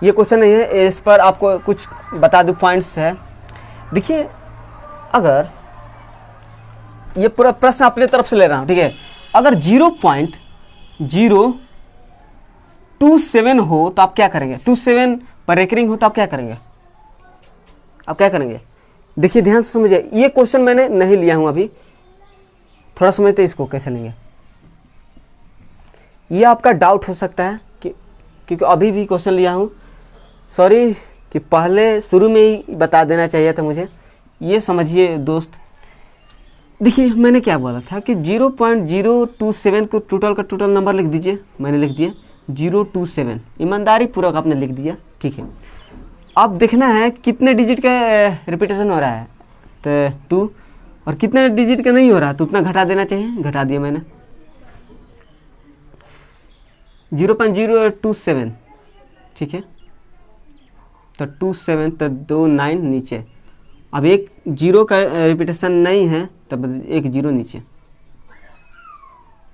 ये क्वेश्चन नहीं है, इस पर आपको कुछ बता दूँ पॉइंट्स है। देखिए अगर ये पूरा प्रश्न अपने तरफ से ले रहा हूँ, ठीक है। अगर 0.027 हो तो आप क्या करेंगे, 27 पर रेकरिंग हो तो आप क्या करेंगे, देखिए ध्यान से समझिए। ये क्वेश्चन मैंने नहीं लिया हूँ अभी, थोड़ा समझते इसको कैसे लेंगे। ये आपका डाउट हो सकता है कि क्योंकि अभी भी क्वेश्चन लिया हूँ, सॉरी कि पहले शुरू में ही बता देना चाहिए था मुझे। ये समझिए दोस्त, देखिए मैंने क्या बोला था कि 0.027 को टोटल का टोटल नंबर लिख दीजिए। मैंने लिख दिया 027, ईमानदारी पूर्वक आपने लिख दिया, ठीक है। अब देखना है कितने डिजिट का रिपीटेशन हो रहा है, तो 2, और कितने डिजिट का नहीं हो रहा तो उतना घटा देना चाहिए, घटा दिया मैंने 0.027, ठीक है। तो 27 तो 2 9 नीचे, अब एक 0 का रिपीटेशन नहीं है तब एक 0 नीचे,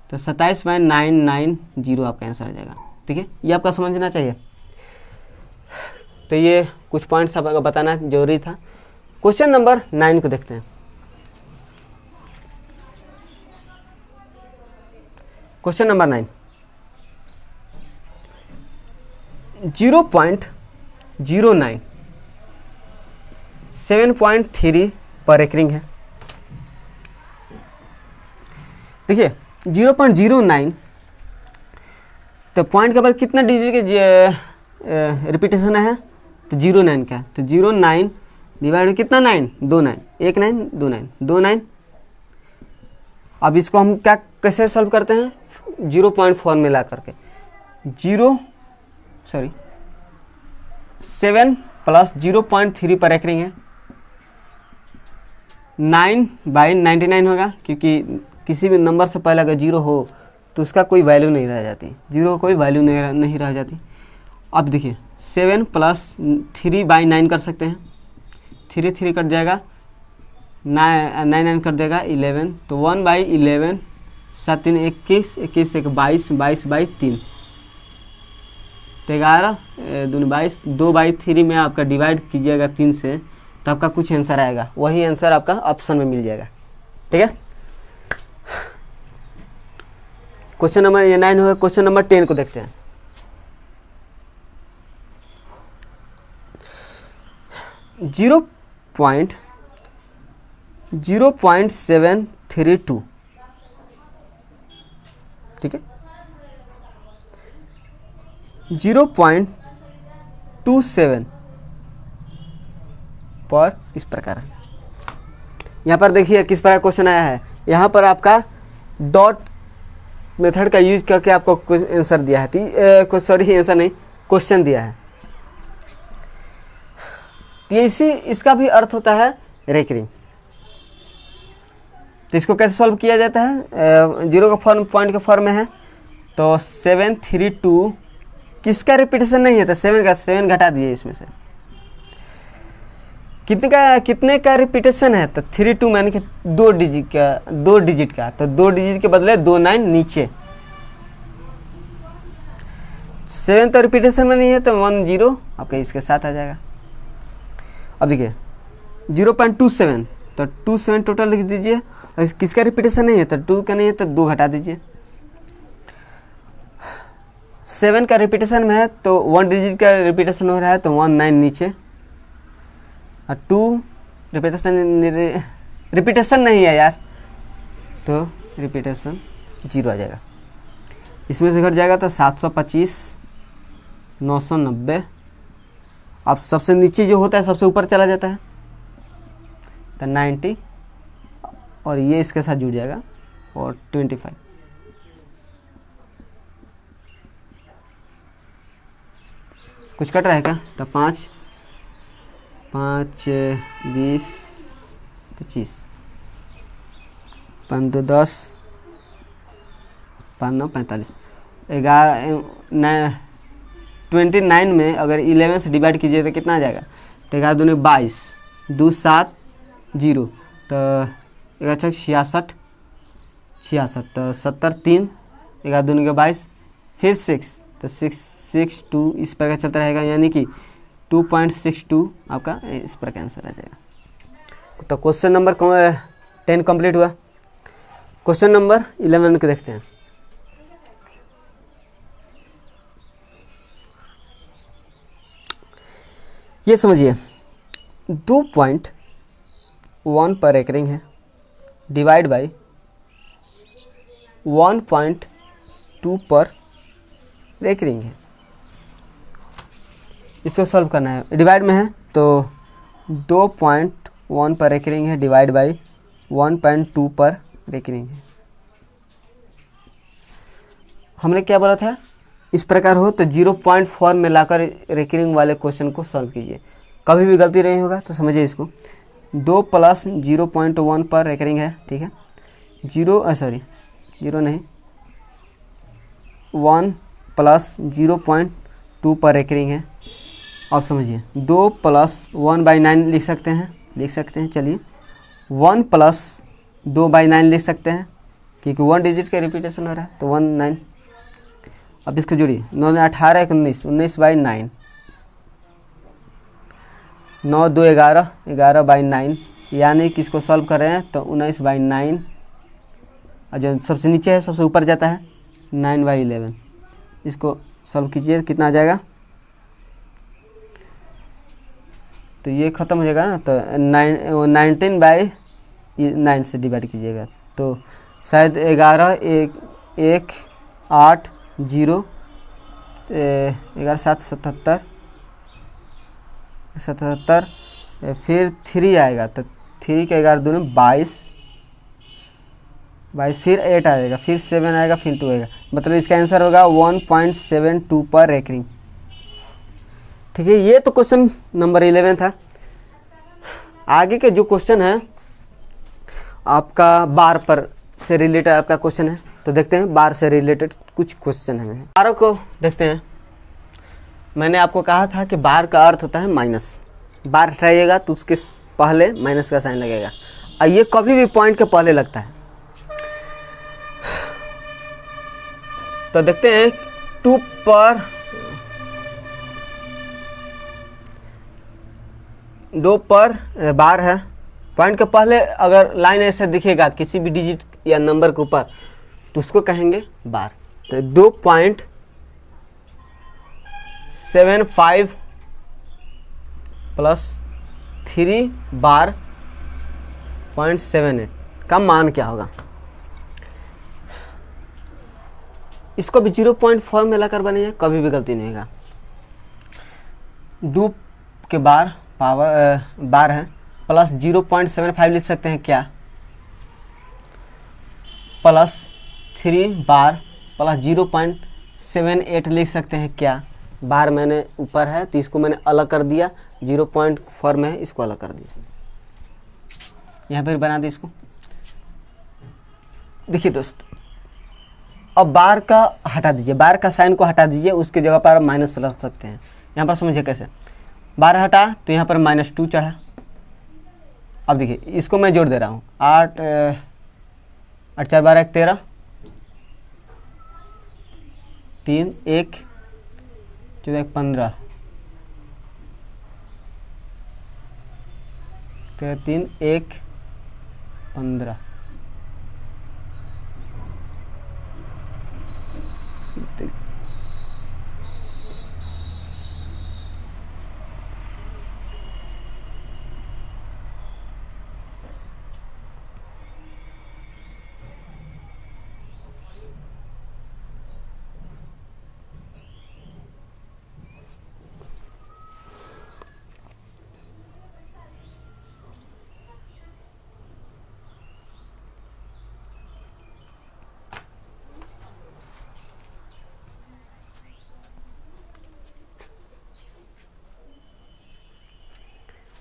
तो 27/990 आपका आंसर आ जाएगा, ठीक है। ये आपका समझना चाहिए। तो ये कुछ पॉइंट्स आपको बताना जरूरी था। क्वेश्चन नंबर 9 को देखते हैं। क्वेश्चन नंबर 9, 0.09 7.3 पर रेकरिंग है। देखिए 0.09 तो पॉइंट के बाद कितना डिजिट के रिपीटेशन है, तो 09 का, तो 09 डिवाइड कितना 9 2 9 1 9 2 9 2 9। अब इसको हम क्या कैसे सॉल्व करते हैं, 0.4 में ला करके 7 प्लस 0.3 पर रेकरिंग है। 9/99 होगा, क्योंकि किसी भी नंबर से पहले अगर 0 हो तो उसका कोई वैल्यू नहीं रह जाती, 0 कोई वैल्यू नहीं रह जाती। अब देखिए 7 + 3/9 कर सकते हैं, 3 कट जाएगा, 9 कट देगा 11, तो 1/11, 7 3 21, 21 1 22, 22/3, तो 11 2 22, 2/3 में आपका डिवाइड कीजिएगा 3 से, तो आपका कुछ आंसर आएगा, वही आंसर आपका ऑप्शन में मिल जाएगा। ठीक है, क्वेश्चन नंबर ये 9 होगा। क्वेश्चन नंबर 10 को देखते हैं। जीरो पॉइंट 0.732, ठीक है, 0.27 पर इस प्रकार है। यहाँ पर देखिए किस प्रकार क्वेश्चन आया है। यहाँ पर आपका डॉट मेथड का यूज करके आपको आंसर दिया है, सॉरी आंसर नहीं, क्वेश्चन दिया है। तो इसका भी अर्थ होता है रेकरिंग। तो इसको कैसे सॉल्व किया जाता है, जीरो का फॉर्म पॉइंट का फॉर्म में है, तो 732 किसका रिपीटेशन नहीं है, तो 7 घटा दिए इसमें से, कितने का रिपीटेशन है, तो 32 यानी कि 2 डिजिट का, तो 2 डिजिट के बदले 2 9 नीचे, 7 तो रिपीटेशन में नहीं है, तो 1 0 आपका इसके साथ आ जाएगा। अब देखिए 0.27, तो 27 टोटल लिख दीजिए, किसका रिपीटेशन नहीं है, तो 2 का नहीं है, तो 2 घटा दीजिए। 7 का रिपीटेशन में है, तो 1 डिजिट का रिपीटेशन हो रहा है, तो 1 9 नीचे, और 2 रिपीटेशन नहीं है यार, तो रिपीटेशन 0 आ जाएगा। इसमें से घट जाएगा तो 725, 990, अब सबसे नीचे जो होता है सबसे ऊपर चला जाता है, तो 90, और ये इसके साथ जुड़ जाएगा, और 25। कुछ कट रहा है क्या, तो 5 5 20 25, 5 2 10, 5 9 45, 29 में अगर 11 से डिवाइड कीजिए तो कितना आ जाएगा, तो 11 दूनी 22, 2 7 0, तो 11 66, तो 70 3, 11 दूनी का 22, फिर 6, तो 6 2 इस प्रकार चलता रहेगा, यानी कि 2.62 आपका इस प्रकार का आंसर आ जाएगा। तो क्वेश्चन नंबर 10 कंप्लीट हुआ। क्वेश्चन नंबर 11 को देखते हैं। ये समझिए 2.1 पर रेकरिंग है, डिवाइड बाई 1.2 पर रेकरिंग है। इसको सॉल्व करना है, डिवाइड में है तो 2.1 पर रेकरिंग है, डिवाइड बाई 1.2 पर रेकरिंग है। हमने क्या बोला था, इस प्रकार हो तो 0.4 में लाकर रेकरिंग वाले क्वेश्चन को सॉल्व कीजिए, कभी भी गलती नहीं होगा। तो समझिए इसको, 2 + 0.1 पर रेकरिंग है, ठीक है, 0 नहीं, 1 + 0.2 पर रेकरिंग है। अब समझिए 2 + 1/9 लिख सकते हैं, चलिए 1 + 2/9 लिख सकते हैं, क्योंकि 1 डिजिट का रिपीटेशन हो रहा है, तो 1 9। अब इसको जोड़िए, 9 18 19, 19/9, 9 2 11, 11/9, यानी कि इसको सॉल्व कर रहे हैं तो 19/9, और जो सबसे नीचे है सबसे ऊपर जाता है 9/11। इसको सॉल्व कीजिए, कितना आ जाएगा, तो ये ख़त्म हो जाएगा ना, तो 19/9 से डिवाइड कीजिएगा, तो शायद 11 1 1 8 0, 11 7 77, फिर 3 आएगा, तो 3 के 11 दूनी 22, फिर 8 आएगा, फिर 7 आएगा, फिर 2 आएगा, मतलब इसका आंसर होगा 1.72 पर रेकरिंग। ठीक है, ये तो क्वेश्चन नंबर 11 था। आगे के जो क्वेश्चन है आपका बार पर से रिलेटेड आपका क्वेश्चन है, तो देखते हैं बार से रिलेटेड कुछ क्वेश्चन है। बारों को देखते हैं। मैंने आपको कहा था कि बार का अर्थ होता है माइनस। बार हटाइएगा तो उसके पहले माइनस का साइन लगेगा, और ये कभी भी पॉइंट के पहले लगता है। तो देखते हैं 2 पर 2 पर बार है, पॉइंट के पहले अगर लाइन ऐसे दिखेगा किसी भी डिजिट या नंबर के ऊपर तो उसको कहेंगे बार। तो 2.75 प्लस 3 बार 0.78 का मान क्या होगा? इसको भी 0.4 में लाकर बनेगा, कभी भी गलती नहीं होगा। 2 के बार पावर बार है, प्लस 0.75 लिख सकते हैं क्या, प्लस 3 बार प्लस 0.78 लिख सकते हैं क्या। बार मैंने ऊपर है तो इसको मैंने अलग कर दिया, 0.4 में है इसको अलग कर दिया, यहाँ पर बना दी इसको। देखिए दोस्त, अब बार का हटा दीजिए, बार का साइन को हटा दीजिए, उसके जगह पर माइनस रख सकते हैं। यहाँ पर समझिए कैसे, बार हटा तो यहाँ पर -2 चढ़ा। अब देखिए इसको मैं जोड़ दे रहा हूँ, 8 8 4 12 1 13 3 1 14 1 15 3 1 15।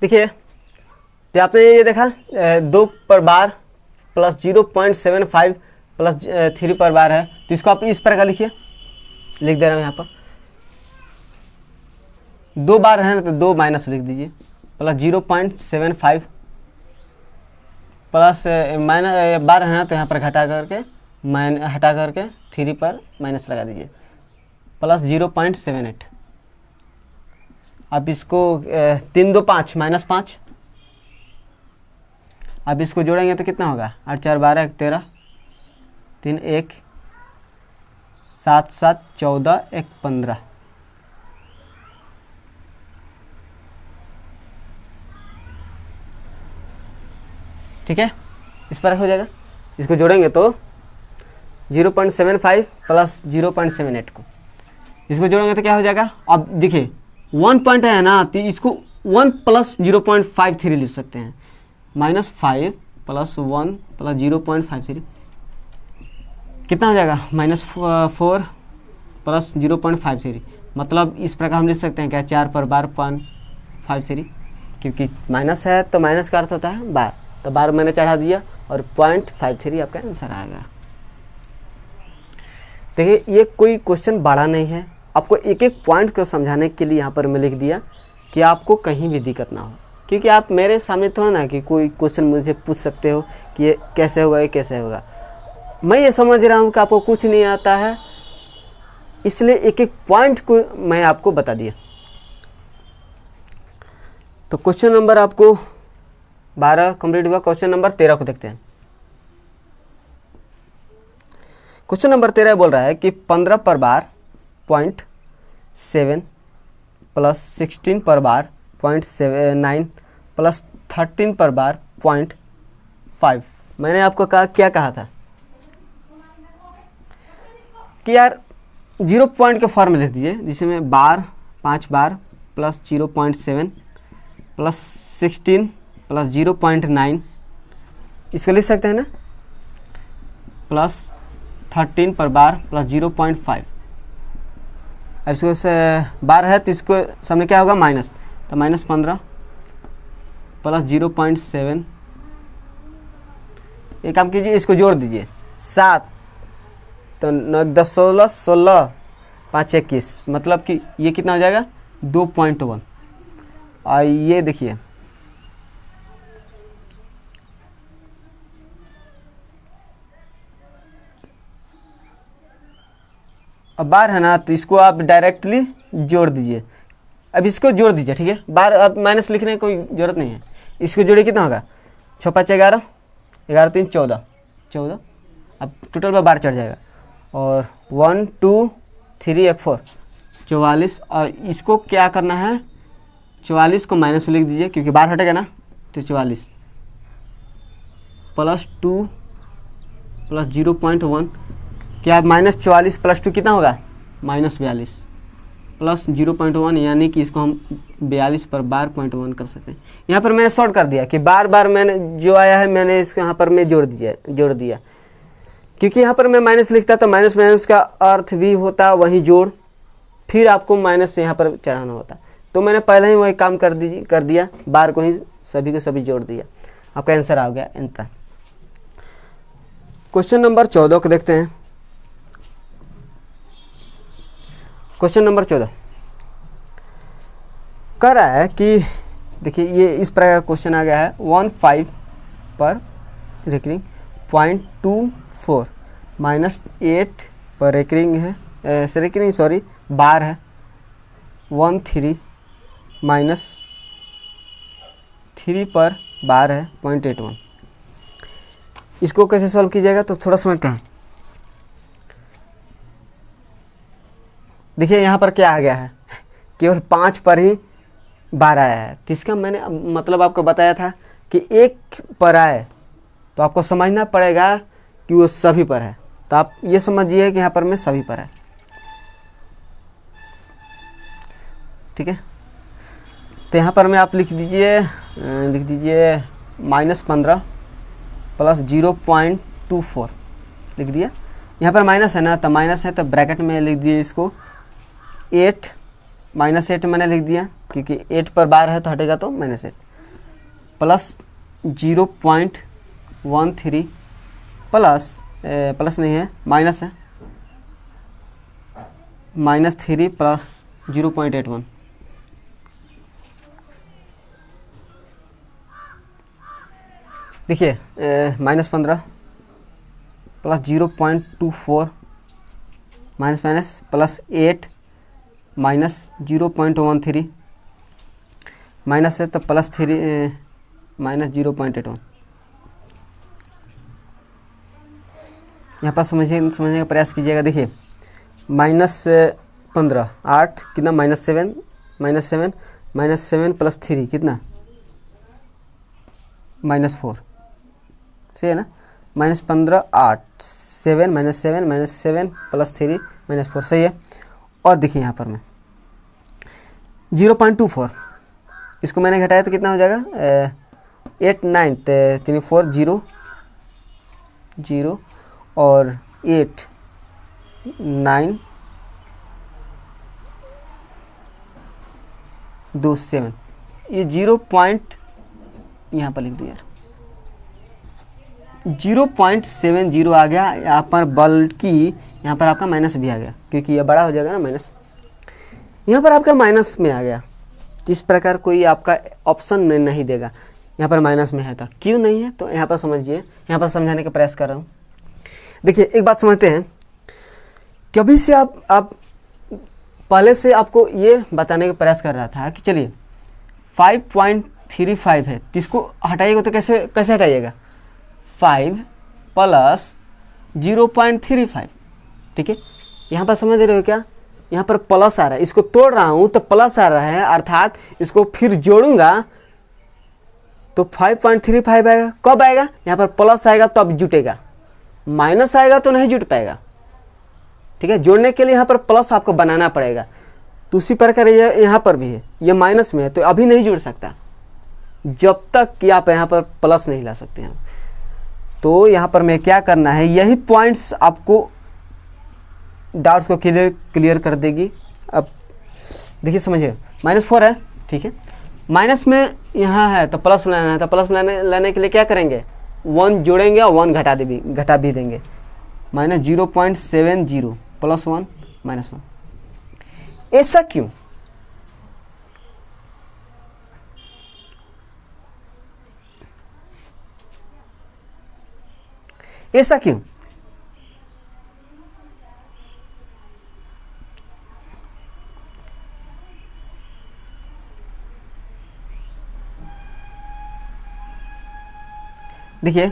देखिए तो आपने ये देखा 2 पर बार प्लस 0.75 प्लस 3 पर बार है, तो इसको आप इस प्रकार लिखिए, लिख दे रहा हूँ यहाँ पर। 2 बार है ना तो 2 माइनस लिख दीजिए, प्लस 0.75 प्लस माइनस बार है ना तो यहाँ पर घटा करके 3 पर माइनस लगा दीजिए, प्लस 0.78। अब इसको 3 2 5 -5, अब इसको जोड़ेंगे तो कितना होगा, 8 4 12 1 13 3 1 7 7 14 1 15। ठीक है, इस पर हो जाएगा। इसको जोड़ेंगे तो 0.75 प्लस 0.78 को इसको जोड़ेंगे तो क्या हो जाएगा। अब देखिए 1 पॉइंट है ना तो इसको 1 प्लस 0.53 लिख सकते हैं, -5 प्लस 1 प्लस 0.53 कितना हो जाएगा, -4 प्लस 0.53। मतलब इस प्रकार हम लिख सकते हैं क्या, 4 पर बार 0.53, क्योंकि माइनस है तो माइनस का अर्थ होता है बार, तो बार मैंने चढ़ा दिया और 0.53 आपका आंसर आएगा। देखिए ये कोई क्वेश्चन बड़ा नहीं है, आपको एक एक पॉइंट को समझाने के लिए यहाँ पर मैं लिख दिया कि आपको कहीं भी दिक्कत ना हो, क्योंकि आप मेरे सामने थोड़ा ना कि कोई क्वेश्चन मुझे पूछ सकते हो कि ये कैसे होगा, ये कैसे होगा। मैं ये समझ रहा हूँ कि आपको कुछ नहीं आता है, इसलिए एक एक पॉइंट को मैं आपको बता दिया। तो क्वेश्चन नंबर आपको 12 कंप्लीट हुआ। क्वेश्चन नंबर 13 को देखते हैं। क्वेश्चन नंबर 13 बोल रहा है कि 15 पर बार 0.7 प्लस 16 पर बार 0.9 प्लस 13 पर बार 0.5। मैंने आपको क्या कहा था कि यार 0 पॉइंट के फॉर्म में लिख दीजिए, जिसमें बार 5 बार प्लस 0.7 प्लस 16 प्लस 0.9 इसको लिख सकते हैं ना, प्लस 13 पर बार प्लस 0.5। अब इसको से 12 है तो इसको सामने क्या होगा माइनस, तो -15 प्लस 0.7, एक काम कीजिए इसको जोड़ दीजिए 7, तो 9 10 16 16 5 21, मतलब कि ये कितना हो जाएगा 2.1। और ये देखिए अब बार है ना, तो इसको आप डायरेक्टली जोड़ दीजिए। अब इसको जोड़ दीजिए, ठीक है, बार अब माइनस लिखने की कोई ज़रूरत नहीं है। इसको जोड़िए कितना होगा 6 5 11, 11 3 14, 14, अब टोटल में बार चढ़ जाएगा। और 1 2 3 1 4 44। और इसको क्या करना है 44 को माइनस में लिख दीजिए क्योंकि बार हटेगा ना, तो 44 प्लस 2 प्लस 0.1, क्या -44 प्लस 2 कितना होगा -42 प्लस 0.1, यानी कि इसको हम 42 पर बार 0.1 कर सकते हैं। यहाँ पर मैंने शॉर्ट कर दिया कि बार बार मैंने जो आया है मैंने इसको यहाँ पर मैं जोड़ दिया क्योंकि यहाँ पर मैं माइनस लिखता तो माइनस माइनस का अर्थ भी होता वही जोड़, फिर आपको माइनस से यहाँ पर चढ़ाना होता। तो मैंने पहले ही वही काम कर दिया, बार को ही सभी को सभी जोड़ दिया। आपका आंसर आ गया एंतर। क्वेश्चन नंबर 14 को देखते हैं। क्वेश्चन नंबर 14 कह रहा है कि देखिए ये इस प्रकार का क्वेश्चन आ गया है 15 पर रेकरिंग 0.24 -8 पर रेकरिंग है, रेकरिंग सॉरी बार है 13 -3 पर बार है 0.81। इसको कैसे सॉल्व कीजिएगा तो थोड़ा समझते हैं। देखिए यहाँ पर क्या आ गया है, केवल 5 पर ही बार आया है, तो इसका मैंने मतलब आपको बताया था कि 1 पर आए तो आपको समझना पड़ेगा कि वो सभी पर है। तो आप ये समझिए कि यहाँ पर मैं सभी पर है, ठीक है। तो यहाँ पर मैं आप लिख दीजिए -15 प्लस 0.24 लिख दिया। यहाँ पर माइनस है ना, तो माइनस है तो ब्रैकेट में लिख दिए इसको 8 -8 मैंने लिख दिया क्योंकि 8 पर बार है तो हटेगा तो -8 प्लस 0.13 प्लस नहीं है माइनस है -3 प्लस 0.81 देखिए -15 plus 0.24 minus plus 8 minus 0.13 minus है तो प्लस 3 माइनस 0.81। यहाँ पर समझने का प्रयास कीजिएगा। देखिए -15 8 कितना -7 -7 प्लस 3 कितना -4, सही है ना। -15 8 7 -7 प्लस 3 -4 सही है। और देखिए यहाँ पर मैं 0.24 इसको मैंने घटाया तो कितना हो जाएगा 8 9 3 4 0 0 और 8 9 2 7 ये 0 यहाँ पर लिख दिया 0.70 आ गया यहाँ पर, बल्कि यहाँ पर आपका माइनस भी आ गया क्योंकि ये बड़ा हो जाएगा ना माइनस, यहाँ पर आपका माइनस में आ गया। इस प्रकार कोई आपका ऑप्शन नहीं देगा यहाँ पर माइनस में है तो क्यों नहीं है, तो यहाँ पर समझिए, यहाँ पर समझाने का प्रयास कर रहा हूँ। देखिए एक बात समझते हैं, कभी से आप पहले से आपको ये बताने का प्रयास कर रहा था कि चलिए 5.35 है तो इसको हटाइएगा तो कैसे हटाइएगा 5 प्लस 0.35, ठीक है। यहाँ पर समझ रहे हो क्या, यहाँ पर प्लस आ रहा है, इसको तोड़ रहा हूँ तो प्लस आ रहा है, अर्थात इसको फिर जोड़ूंगा तो 5.35 आएगा। कब आएगा, यहाँ पर प्लस आएगा तो अब जुटेगा, माइनस आएगा तो नहीं जुट पाएगा, ठीक है। जोड़ने के लिए यहाँ पर प्लस आपको बनाना पड़ेगा। तो उसी प्रकार यहाँ पर भी है, ये माइनस में है तो अभी नहीं जुड़ सकता जब तक कि आप यहाँ पर प्लस नहीं ला सकते हैं। तो यहाँ पर मैं क्या करना है, यही पॉइंट्स आपको डाउट्स को क्लियर कर देगी अब देखिए समझिए, -4 है, ठीक है, माइनस में यहाँ है तो प्लस लाना है, तो प्लस लाने के लिए क्या करेंगे, 1 जोड़ेंगे और 1 घटा भी देंगे, -0.70 +1 -1। ऐसा क्यों? ऐसा क्यों? देखिए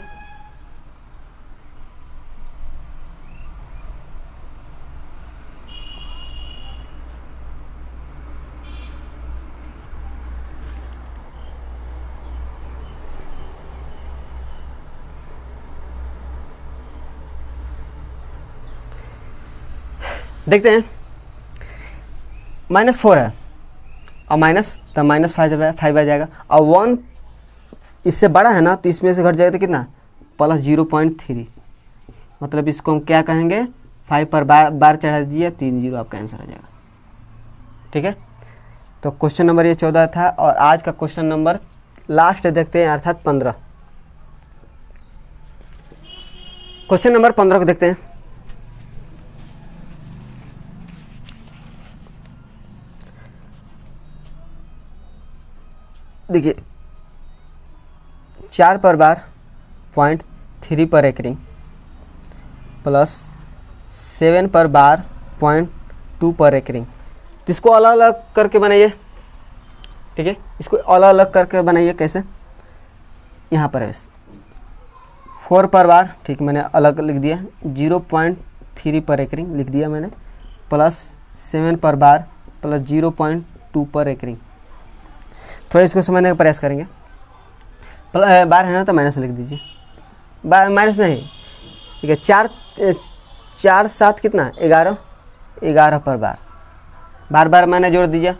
देखते हैं, -4 है और माइनस तो -5 आ जाएगा, और 1 इससे बड़ा है ना, तो इसमें से घट जाएगा तो कितना, +0.3, मतलब इसको हम क्या कहेंगे, 5 पर बार चढ़ा दीजिए, 3 0 आपका आंसर आ जाएगा। ठीक है, तो क्वेश्चन नंबर ये 14 था, और आज का क्वेश्चन नंबर लास्ट देखते हैं, अर्थात 15। क्वेश्चन नंबर 15 को देखते हैं। देखिए 4 पर बार 0.3 पर एकरिंग प्लस 7 पर बार 0.2 पर एकरिंग, इसको अलग अलग करके बनाइए। ठीक है, इसको अलग अलग करके बनाइए। कैसे? यहाँ पर है 4 पर बार, ठीक, मैंने अलग लिख दिया, 0.3 पर एकरिंग लिख दिया मैंने, प्लस 7 पर बार प्लस 0.2 पर एकरिंग। थोड़ा इसको समझने का प्रयास करेंगे। बार है ना, तो माइनस में लिख दीजिए, माइनस नहीं, ठीक है, 4 7 कितना, 11 पर बार बार मैंने जोड़ दीजिए,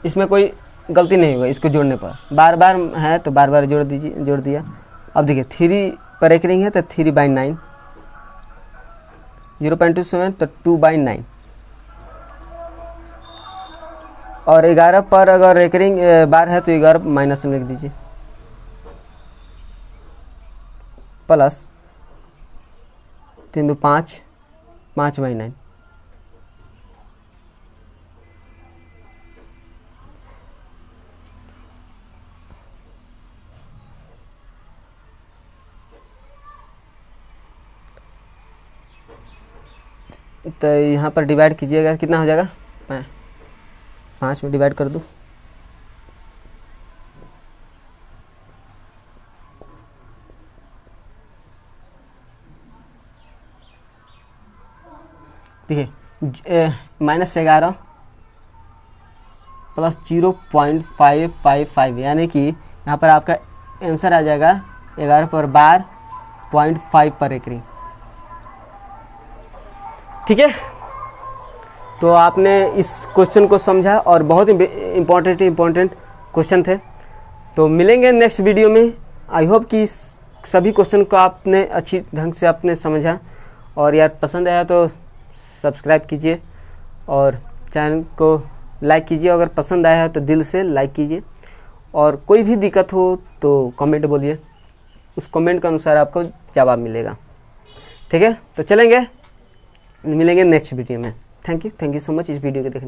इसमें कोई गलती नहीं होगा इसको जोड़ने पर, बार बार है तो बार बार जोड़ दिया। अब देखिए 3 पर एकरिंग है तो 3/9, 0.27 तो 2/9, और 11 पर अगर एकरिंग बार है तो 11 माइनस में लिख दीजिए, प्लस 3 2 5, 5/9। तो यहाँ पर डिवाइड कीजिएगा, कितना हो जाएगा, 5 में डिवाइड कर दूँ, देखिए -11 प्लस 0.555, यानी कि यहाँ पर आपका आंसर आ जाएगा 11 पर बार 0.5 पर एकरिंग। ठीक है, तो आपने इस क्वेश्चन को समझा, और बहुत ही इम्पोर्टेंट क्वेश्चन थे। तो मिलेंगे नेक्स्ट वीडियो में। आई होप कि सभी क्वेश्चन को आपने अच्छी ढंग से आपने समझा, और यार पसंद आया तो सब्सक्राइब कीजिए और चैनल को लाइक कीजिए। अगर पसंद आया है तो दिल से लाइक कीजिए, और कोई भी दिक्कत हो तो कमेंट बोलिए, उस कमेंट के अनुसार आपको जवाब मिलेगा। ठीक है, तो चलेंगे, मिलेंगे नेक्स्ट वीडियो में। थैंक यू सो मच इस वीडियो को देखने।